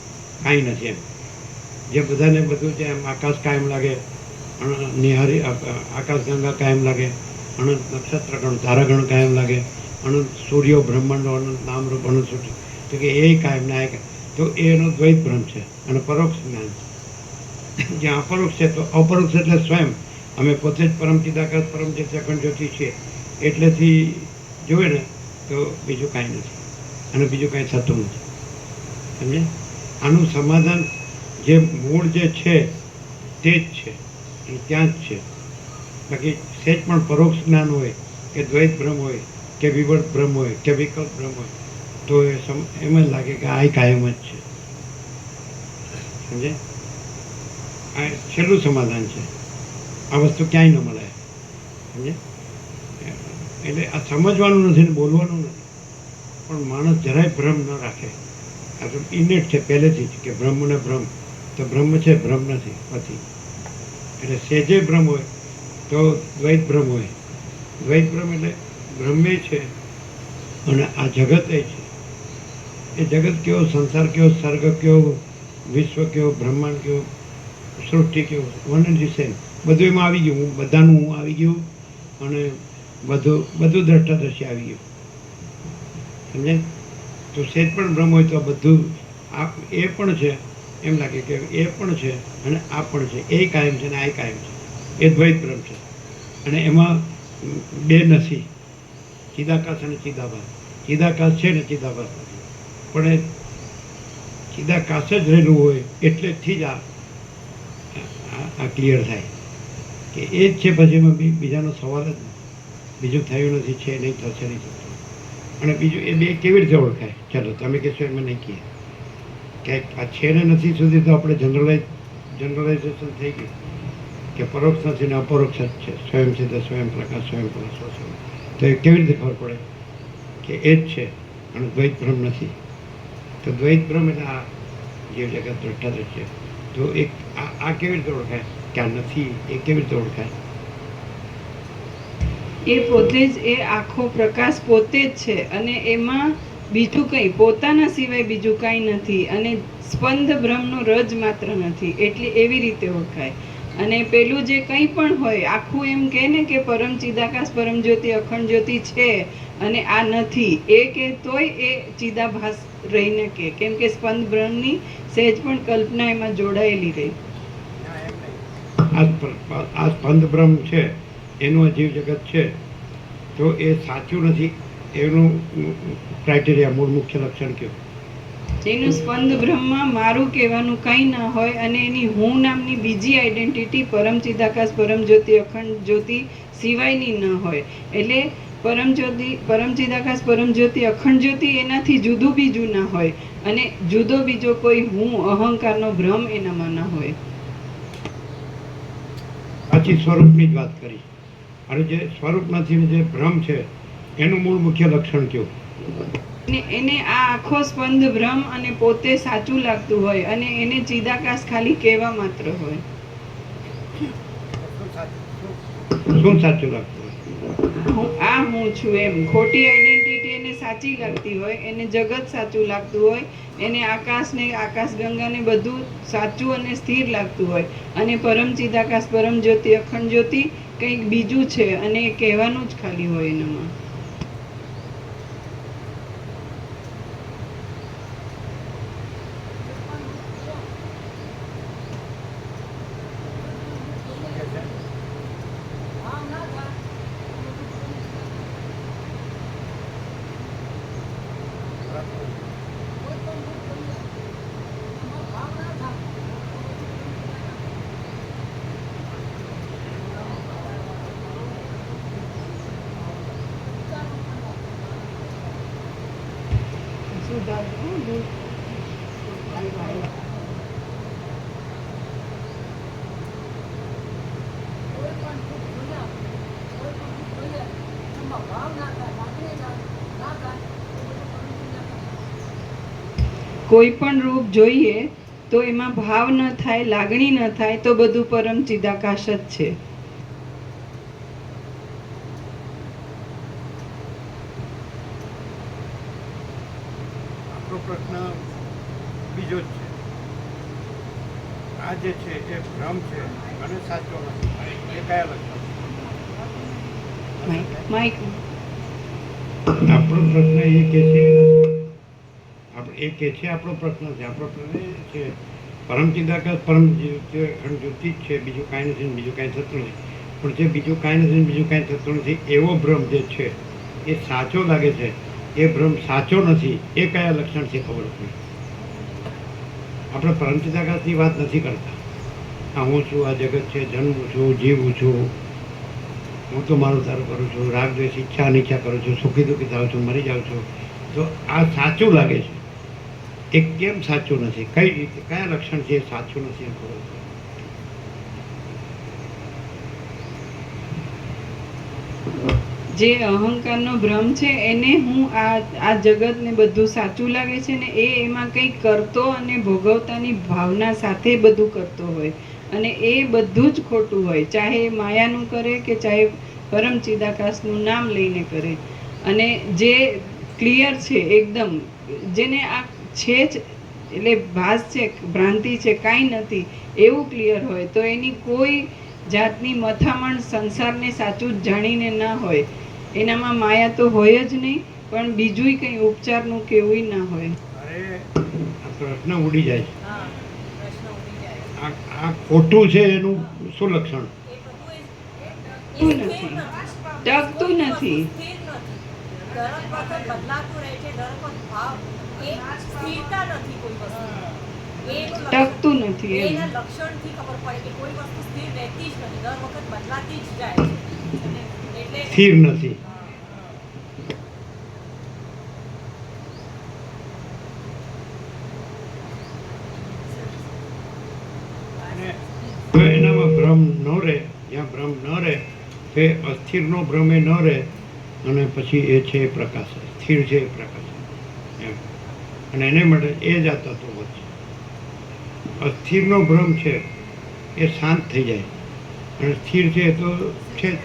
કાંઈ નથી એમ. જે બધાને બધું છે એમ આકાશ કાયમ લાગે, નિહારી આકાશ ગંગા કાયમ લાગે, અનંત નક્ષત્રગણ, તારાગણ કાયમ લાગે, અનંત સૂર્યો, બ્રહ્માંડો, અનંત નામરૂપ, અનંત સૃષ્ટિ, તો કે એ કાયમ ના તો એનો દ્વૈત ભ્રમ છે અને પરોક્ષ જ્ઞાન છે. જ્યાં અપરોક્ષ છે તો અપરોક્ષ એટલે સ્વયં અમે પોતે જ પરમ ચિદાકાશ પરમ જ્યોતિ અખંડ જ્યોતિ છીએ એટલેથી જોવે ને તો બીજું કાંઈ નથી અને બીજું કાંઈ થતું નથી. સમજે? આનું સમાધાન જે મૂળ જે છે તે જ છે અને ત્યાં જ છે. બાકી સહેજ પણ પરોક્ષ જ્ઞાન હોય કે દ્વૈત ભ્રમ હોય કે વિવર્ત ભ્રમ હોય કે વિકલ્પ ભ્રમ હોય તો એમ જ લાગે કે આ કાયમ જ છે. સમજે? આ છેલ્લું સમાધાન છે. આ વસ્તુ ક્યાંય ન મળે. સમજે? એટલે આ સમજવાનું નથી ને બોલવાનું નથી, પણ માણસ જરાય ભ્રમ ન રાખે. આ તો ઇનેટ છે પહેલેથી જ કે બ્રહ્મ ને ભ્રમ, તો બ્રહ્મ છે ભ્રમ નથી પછી. એટલે સેજે ભ્રમ હોય તો દ્વૈત ભ્રમ હોય. દ્વૈત ભ્રમ એટલે બ્રહ્મે છે અને આ જગત એ છે. એ જગત કેવો, સંસાર કેવો, સર્ગ કેવો, વિશ્વ કેવો, બ્રહ્માંડ કેવો, સૃષ્ટિ કેવો, વન એન્ડ ધી સેમ બધું એમાં આવી ગયું. બધાનું હું આવી ગયું અને બધું દ્રષ્ટાદર્શી આવી ગયું. સમજે? તો સેજ પણ બ્રહ્મ હોય તો બધું આ એ પણ છે એમ લાગે કે એ પણ છે અને આ પણ છે. એ કાયમ છે ને આ કાયમ છે. એ દ્વૈત ભ્રમ છે અને એમાં બે નથી. ચિદાકાશ અને ચિદાભાસ. ચિદાકાશ છે ને ચિદાભાસ નથી, પણ એ ચિદાકાશ જ રહેલું હોય એટલેથી જ આ ક્લિયર થાય કે એ જ છે. પછી એમાં બીજાનો સવાલ જ નથી. બીજું થયું નથી, છે નહીં, થશે નહીં થતું. અને બીજું એ બે કેવી રીતે ઓળખાય? ચાલો તમે કહેશો એમાં નહીં કહીએ કે આ છે ને નથી સુધી તો આપણે જનરલાઇઝેશન થઈ ગયું કે પરોક્ષ નથી ને અપરોક્ષ જ છે. સ્વયં છે તો સ્વયં પ્રકાશ, સ્વયં પ્રકાશ. તો એ કેવી રીતે ખબર પડે કે એ જ છે અને દ્વૈત બ્રહ્મ નથી? તો દ્વૈત બ્રહ્મ એટલે આ જીવ જગત દ્રષ્ટા છે. તો એક આ કેવી રીતે ઓળખાય કે આ નથી? એ કેવી રીતે ઓળખાય? એ પોતે જ, એ આખો પ્રકાશ પોતે જ છે અને એમાં બીજું કંઈ, પોતાના સિવાય બીજું કાંઈ નથી અને સ્પંદ બ્રહ્મનો રજ માત્ર નથી. એટલે એવી રીતે ઓળખાય. અને પેલું જે કંઈ પણ હોય આખું એમ કહે ને કે પરમ ચિદાકાશ, પરમ જ્યોતિ, અખંડ જ્યોતિ છે અને આ નથી, એ કે તોય એ ચિદાભાસ રહીને કે, કેમ કે સ્પંદ બ્રહ્મની સહેજ પણ કલ્પના એમાં જોડાયેલી રહી. આ સ્પંદ બ્રહ્મ છે એનું આ જીવ જગત છે, તો એ સાચું નથી એનું ક્રાઇટેરિયા, મૂળ મુખ્ય લક્ષણ કયું? એનું સ્પંદ બ્રહ્મમાં મારું કહેવાનું કંઈ ના હોય અને એની હું નામની બીજી આઈડેન્ટિટી પરમ ચિદાકાશ, પરમ જ્યોતિ, અખંડ જ્યોતિ સિવાયની ન હોય. એટલે પરમ જ્યોતિ, પરમ ચિદાકાશ, પરમ જ્યોતિ, અખંડ જ્યોતિ એનાથી જુદું બીજું ના હોય અને જુદો બીજો કોઈ હું, અહંકારનો ભ્રમ એનામાં ના હોય. સાચી સ્વરૂપની જ વાત કરી. અને જે સ્વરૂપ નથી ને જે ભ્રમ છે એનું મૂળ મુખ્ય લક્ષણ કયું? એને આ આખો સ્પંદ બ્રહ્મ અને પોતે સાચું લાગતું હોય અને એને ચિદાકાશ ખાલી કહેવા માત્ર હોય. શું સાચું લાગતું હોય? હું છું એમ ખોટી આઈડેન્ટિટી એને સાચી લાગતી હોય, એને જગત સાચું લાગતું હોય, એને આકાશ ને આકાશ ગંગા ને બધું સાચું અને સ્થિર લાગતું હોય અને પરમ ચિદાકાશ, પરમ જ્યોતિ, અખંડ જ્યોતિ કંઈક બીજું છે અને એ કહેવાનું જ ખાલી હોય એનામાં. કોઈ પણ રૂપ જોઈએ તો એમાં ભાવ ન થાય, લાગણી ન થાય તો બધું પરમ ચિદાકાશ જ છે. આપણો પ્રશ્ન બીજો જ છે. આ જે છે એ ભ્રમ છે અને સાચો નથી, એ કયા લક્ષણ? માઇક આપણો પ્રશ્ન એ કે છે, એ કે છે આપણો પ્રશ્ન છે. આપણો પ્રશ્ન એ છે પરમ ચિદાકાશ, પરમ જ્યોતિ જ છે, બીજું કાંઈ નથી, બીજું કાંઈ થતું નથી. પણ જે બીજું કાંઈ નથી, બીજું કાંઈ થતું નથી એવો ભ્રમ જે છે એ સાચો લાગે છે, એ ભ્રમ સાચો નથી, એ કયા લક્ષણ છે ખબર નથી. આપણે પરમ ચિદાકાશની વાત નથી કરતા. આ હું છું, આ જગત છે, જન્મું છું, જીવું છું, હું તો મારું તારું કરું છું, રાગ દ્વેષ, ઈચ્છા અનિચ્છા કરું છું, સુખી દુઃખી થાઉં છું, મરી જાઉં છું. તો આ સાચું લાગે છે, એ કેમ સાચું નથી? કઈ રીતે, કયા લક્ષણ છે એ સાચું નથી એમ ખબર છે? જે અહંકારનો ભ્રમ છે એને હું આ જગતને બધું સાચું લાગે છે ને એ એમાં કંઈક કરતો અને ભોગવતાની ભાવના સાથે બધું કરતો હોય અને એ બધું જ ખોટું હોય, ચાહે માયાનું કરે કે ચાહે પરમ ચિદાકાશનું નામ લઈને કરે. અને જે ક્લિયર છે એકદમ, જેને આ છે જ એટલે ભાસ છે, ભ્રાંતિ છે, કાંઈ નથી એવું ક્લિયર હોય તો એની કોઈ જાતની મથામણ સંસારને સાચું જ જાણીને ના હોય. એનામાં માયા તો હોય જ નહીં, પણ બીજું કંઈ ઉપચારનું કેવું ના હોય. અરે આ પ્રશ્ન ઉડી જાય છે. આ ખોટું છે એનું શું લક્ષણ? ટકતું નથી. દરેક વખત બદલાતું રહે છે, દરેક વખત ભાવ એ સ્થિરતા નથી કોઈ વસ્તુ. એનું ટકતું નથી એમ. એના લક્ષણથી ખબર પડે કે કોઈ વસ્તુ સ્થિર રહેતી જ નથી, દર વખત બદલાતી જ જાય છે. એટલે સ્થિર નથી. અને તો એનામાં ભ્રમ ન રહે, જ્યાં ભ્રમ ન રહે તે અસ્થિરનો ભ્રમ એ ન રહે, અને પછી એ છે એ પ્રકાશ, સ્થિર છે એ પ્રકાશ એમ. અને એને માટે એ જ આ તત્વ છે. અસ્થિરનો ભ્રમ છે એ શાંત થઈ જાય, અને સ્થિર છે એ તો છે જ.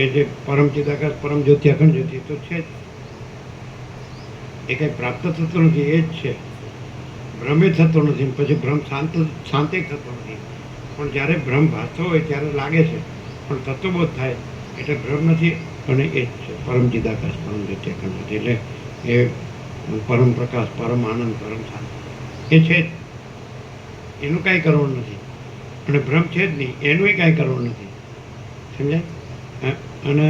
એ જે પરમ ચિદાકાશ પરમ જ્યોતિ અખંડ જ્યોતિ તો છે જ. એ કંઈ પ્રાપ્ત થતું નથી, એ જ છે. ભ્રમે થતો નથી, પછી ભ્રમ શાંતે થતો નથી. પણ જ્યારે ભ્રમ ભાસતો હોય ત્યારે લાગે છે, પણ તત્વબોધ થાય એટલે ભ્રમ નથી, અને એ જ છે પરમ ચિદાકાશ પરમ જ્યોતિ અખંડ જ્યોતિ. એટલે એ પરમ પ્રકાશ, પરમ આનંદ, પરમ શાંતિ એ છે જ. એનું કાંઈ કરવાનું નથી, અને ભ્રમ છે જ નહીં, એનુંય કાંઈ કરવાનું નથી. સમજાય? અને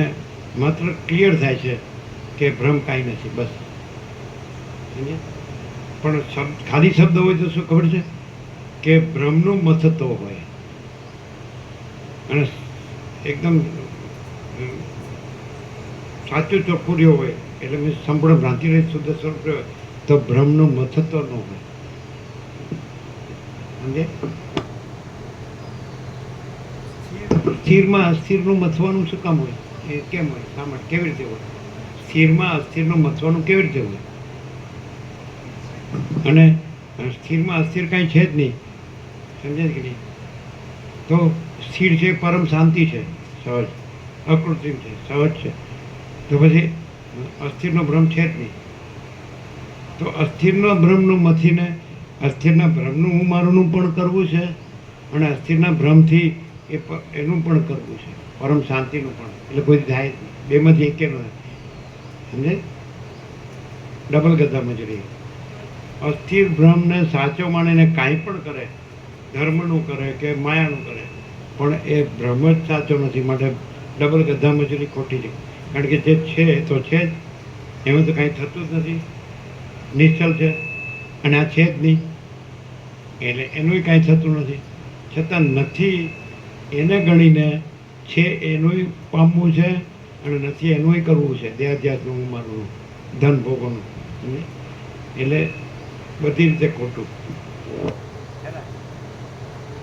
માત્ર ક્લિયર થાય છે કે ભ્રમ કાંઈ નથી, બસ. સમજાય? પણ ખાલી શબ્દ હોય તો શું ખબર છે કે ભ્રમનું મથત્વ હોય, અને એકદમ સાચું ચોખ્ખું રહ્યો હોય, એટલે મેં સંપૂર્ણ ભ્રાંતિ રહી શુદ્ધ સ્વરૂપ રહ્યો તો ભ્રમનું મથત્વ ન હોય. સમજે? સ્થિરમાં અસ્થિરનું મથવાનું શું કામ હોય? એ કેમ હોય? શા માટે? કેવી રીતે હોય? સ્થિરમાં અસ્થિરનું મથવાનું કેવી રીતે હોય? અને સ્થિરમાં અસ્થિર કાંઈ છે જ નહીં. સમજાય કે નહીં? તો સ્થિર છે પરમ શાંતિ છે, સહજ અકૃત્રિમ છે, સહજ છે. તો પછી અસ્થિરનો ભ્રમ છે જ નહીં. તો અસ્થિરના ભ્રમનું મથીને અસ્થિરના ભ્રમનું હું મારુંનું પણ કરવું છે, અને અસ્થિરના ભ્રમથી એનું પણ કરવું છે, પરમ શાંતિનું પણ. એટલે કોઈ થાય જ નહીં, બેમાંથી એકે ન થાય. સમજાય? ડબલ ગધા મજૂરી. અસ્થિર ભ્રમને સાચો માનીને કાંઈ પણ કરે, ધર્મનું કરે કે માયાનું કરે, પણ એ ભ્રમ જ સાચો નથી. માટે ડબલ ગધા મજૂરી ખોટી છે. કારણ કે જે છે એ તો છે જ, એમાં તો કાંઈ થતું જ નથી, નિશ્ચલ છે. અને આ છે જ નહીં, એટલે એનુંય કાંઈ થતું નથી. છતાં નથી એને ગણીને છે એનુંય પામવું છે, અને નથી એનુંય કરવું છે, દેહાધ્યાસનું મારું ધન ભોગવનું. એટલે બધી રીતે ખોટું. છે ને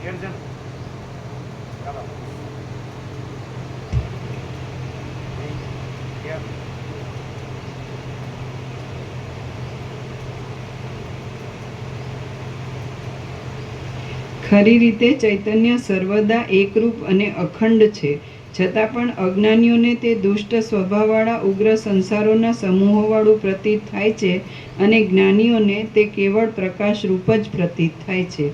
કેમ છે ને ચાલો કેમ ખરી રીતે ચૈતન્ય સર્વદા એકરૂપ અને અખંડ છે, છતાં પણ અજ્ઞાનીઓને તે દુષ્ટ સ્વભાવવાળા ઉગ્ર સંસારોના સમૂહોવાળું પ્રતીત થાય છે, અને જ્ઞાનીઓને તે કેવળ પ્રકાશ રૂપ જ પ્રતીત થાય છે.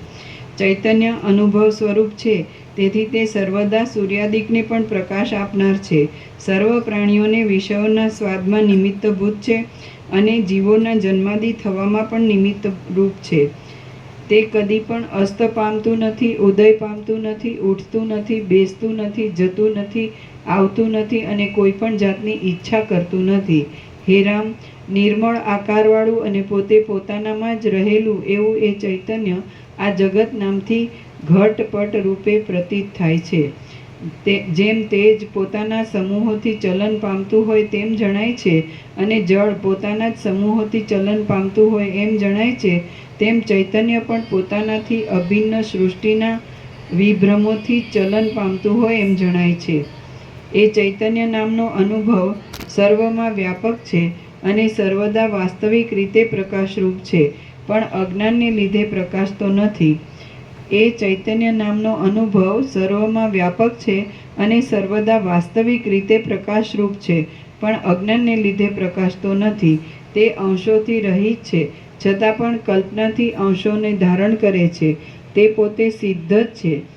ચૈતન્ય અનુભવ સ્વરૂપ છે, તેથી તે સર્વદા સૂર્યાદિકને પણ પ્રકાશ આપનાર છે. સર્વ પ્રાણીઓને વિષયોના સ્વાદમાં નિમિત્તભૂત છે, અને જીવોના જન્માદિ થવામાં પણ નિમિત્તરૂપ છે. તે કદી પણ અસ્ત પામતું નથી, ઉદય પામતું નથી, ઉઠતું નથી, બેસતું નથી, જતું નથી, આવતું નથી, અને કોઈ પણ જાતની ઈચ્છા કરતું નથી. હે રામ, નિર્મળ આકારવાળું અને પોતે પોતાનામાં જ રહેલું એવું એ ચૈતન્ય આ જગત નામથી ઘટપટ રૂપે પ્રતીત થાય છે. જેમ તેજ પોતાના સમૂહોથી ચલન પામતું હોય તેમ જણાય છે, અને જળ પોતાના જ સમૂહોથી ચલન પામતું હોય એમ જણાય છે, તેમ ચૈતન્ય પણ પોતાનાથી અભિન્ન સૃષ્ટિના વિભ્રમોથી ચલન પામતું હોય એમ જણાય છે. એ ચૈતન્ય નામનો અનુભવ સર્વમાં વ્યાપક છે, અને સર્વદા વાસ્તવિક રીતે પ્રકાશરૂપ છે, પણ અજ્ઞાનને લીધે પ્રકાશતો નથી. એ ચૈતન્ય નામનો અનુભવ સર્વમાં વ્યાપક છે, અને સર્વદા વાસ્તવિક રીતે પ્રકાશરૂપ છે, પણ અજ્ઞાનને લીધે પ્રકાશતો નથી. તે અંશોથી રહિત છે, છતાં પણ કલ્પનાથી અંશોને ધારણ કરે છે. તે પોતે સિદ્ધ જ છે.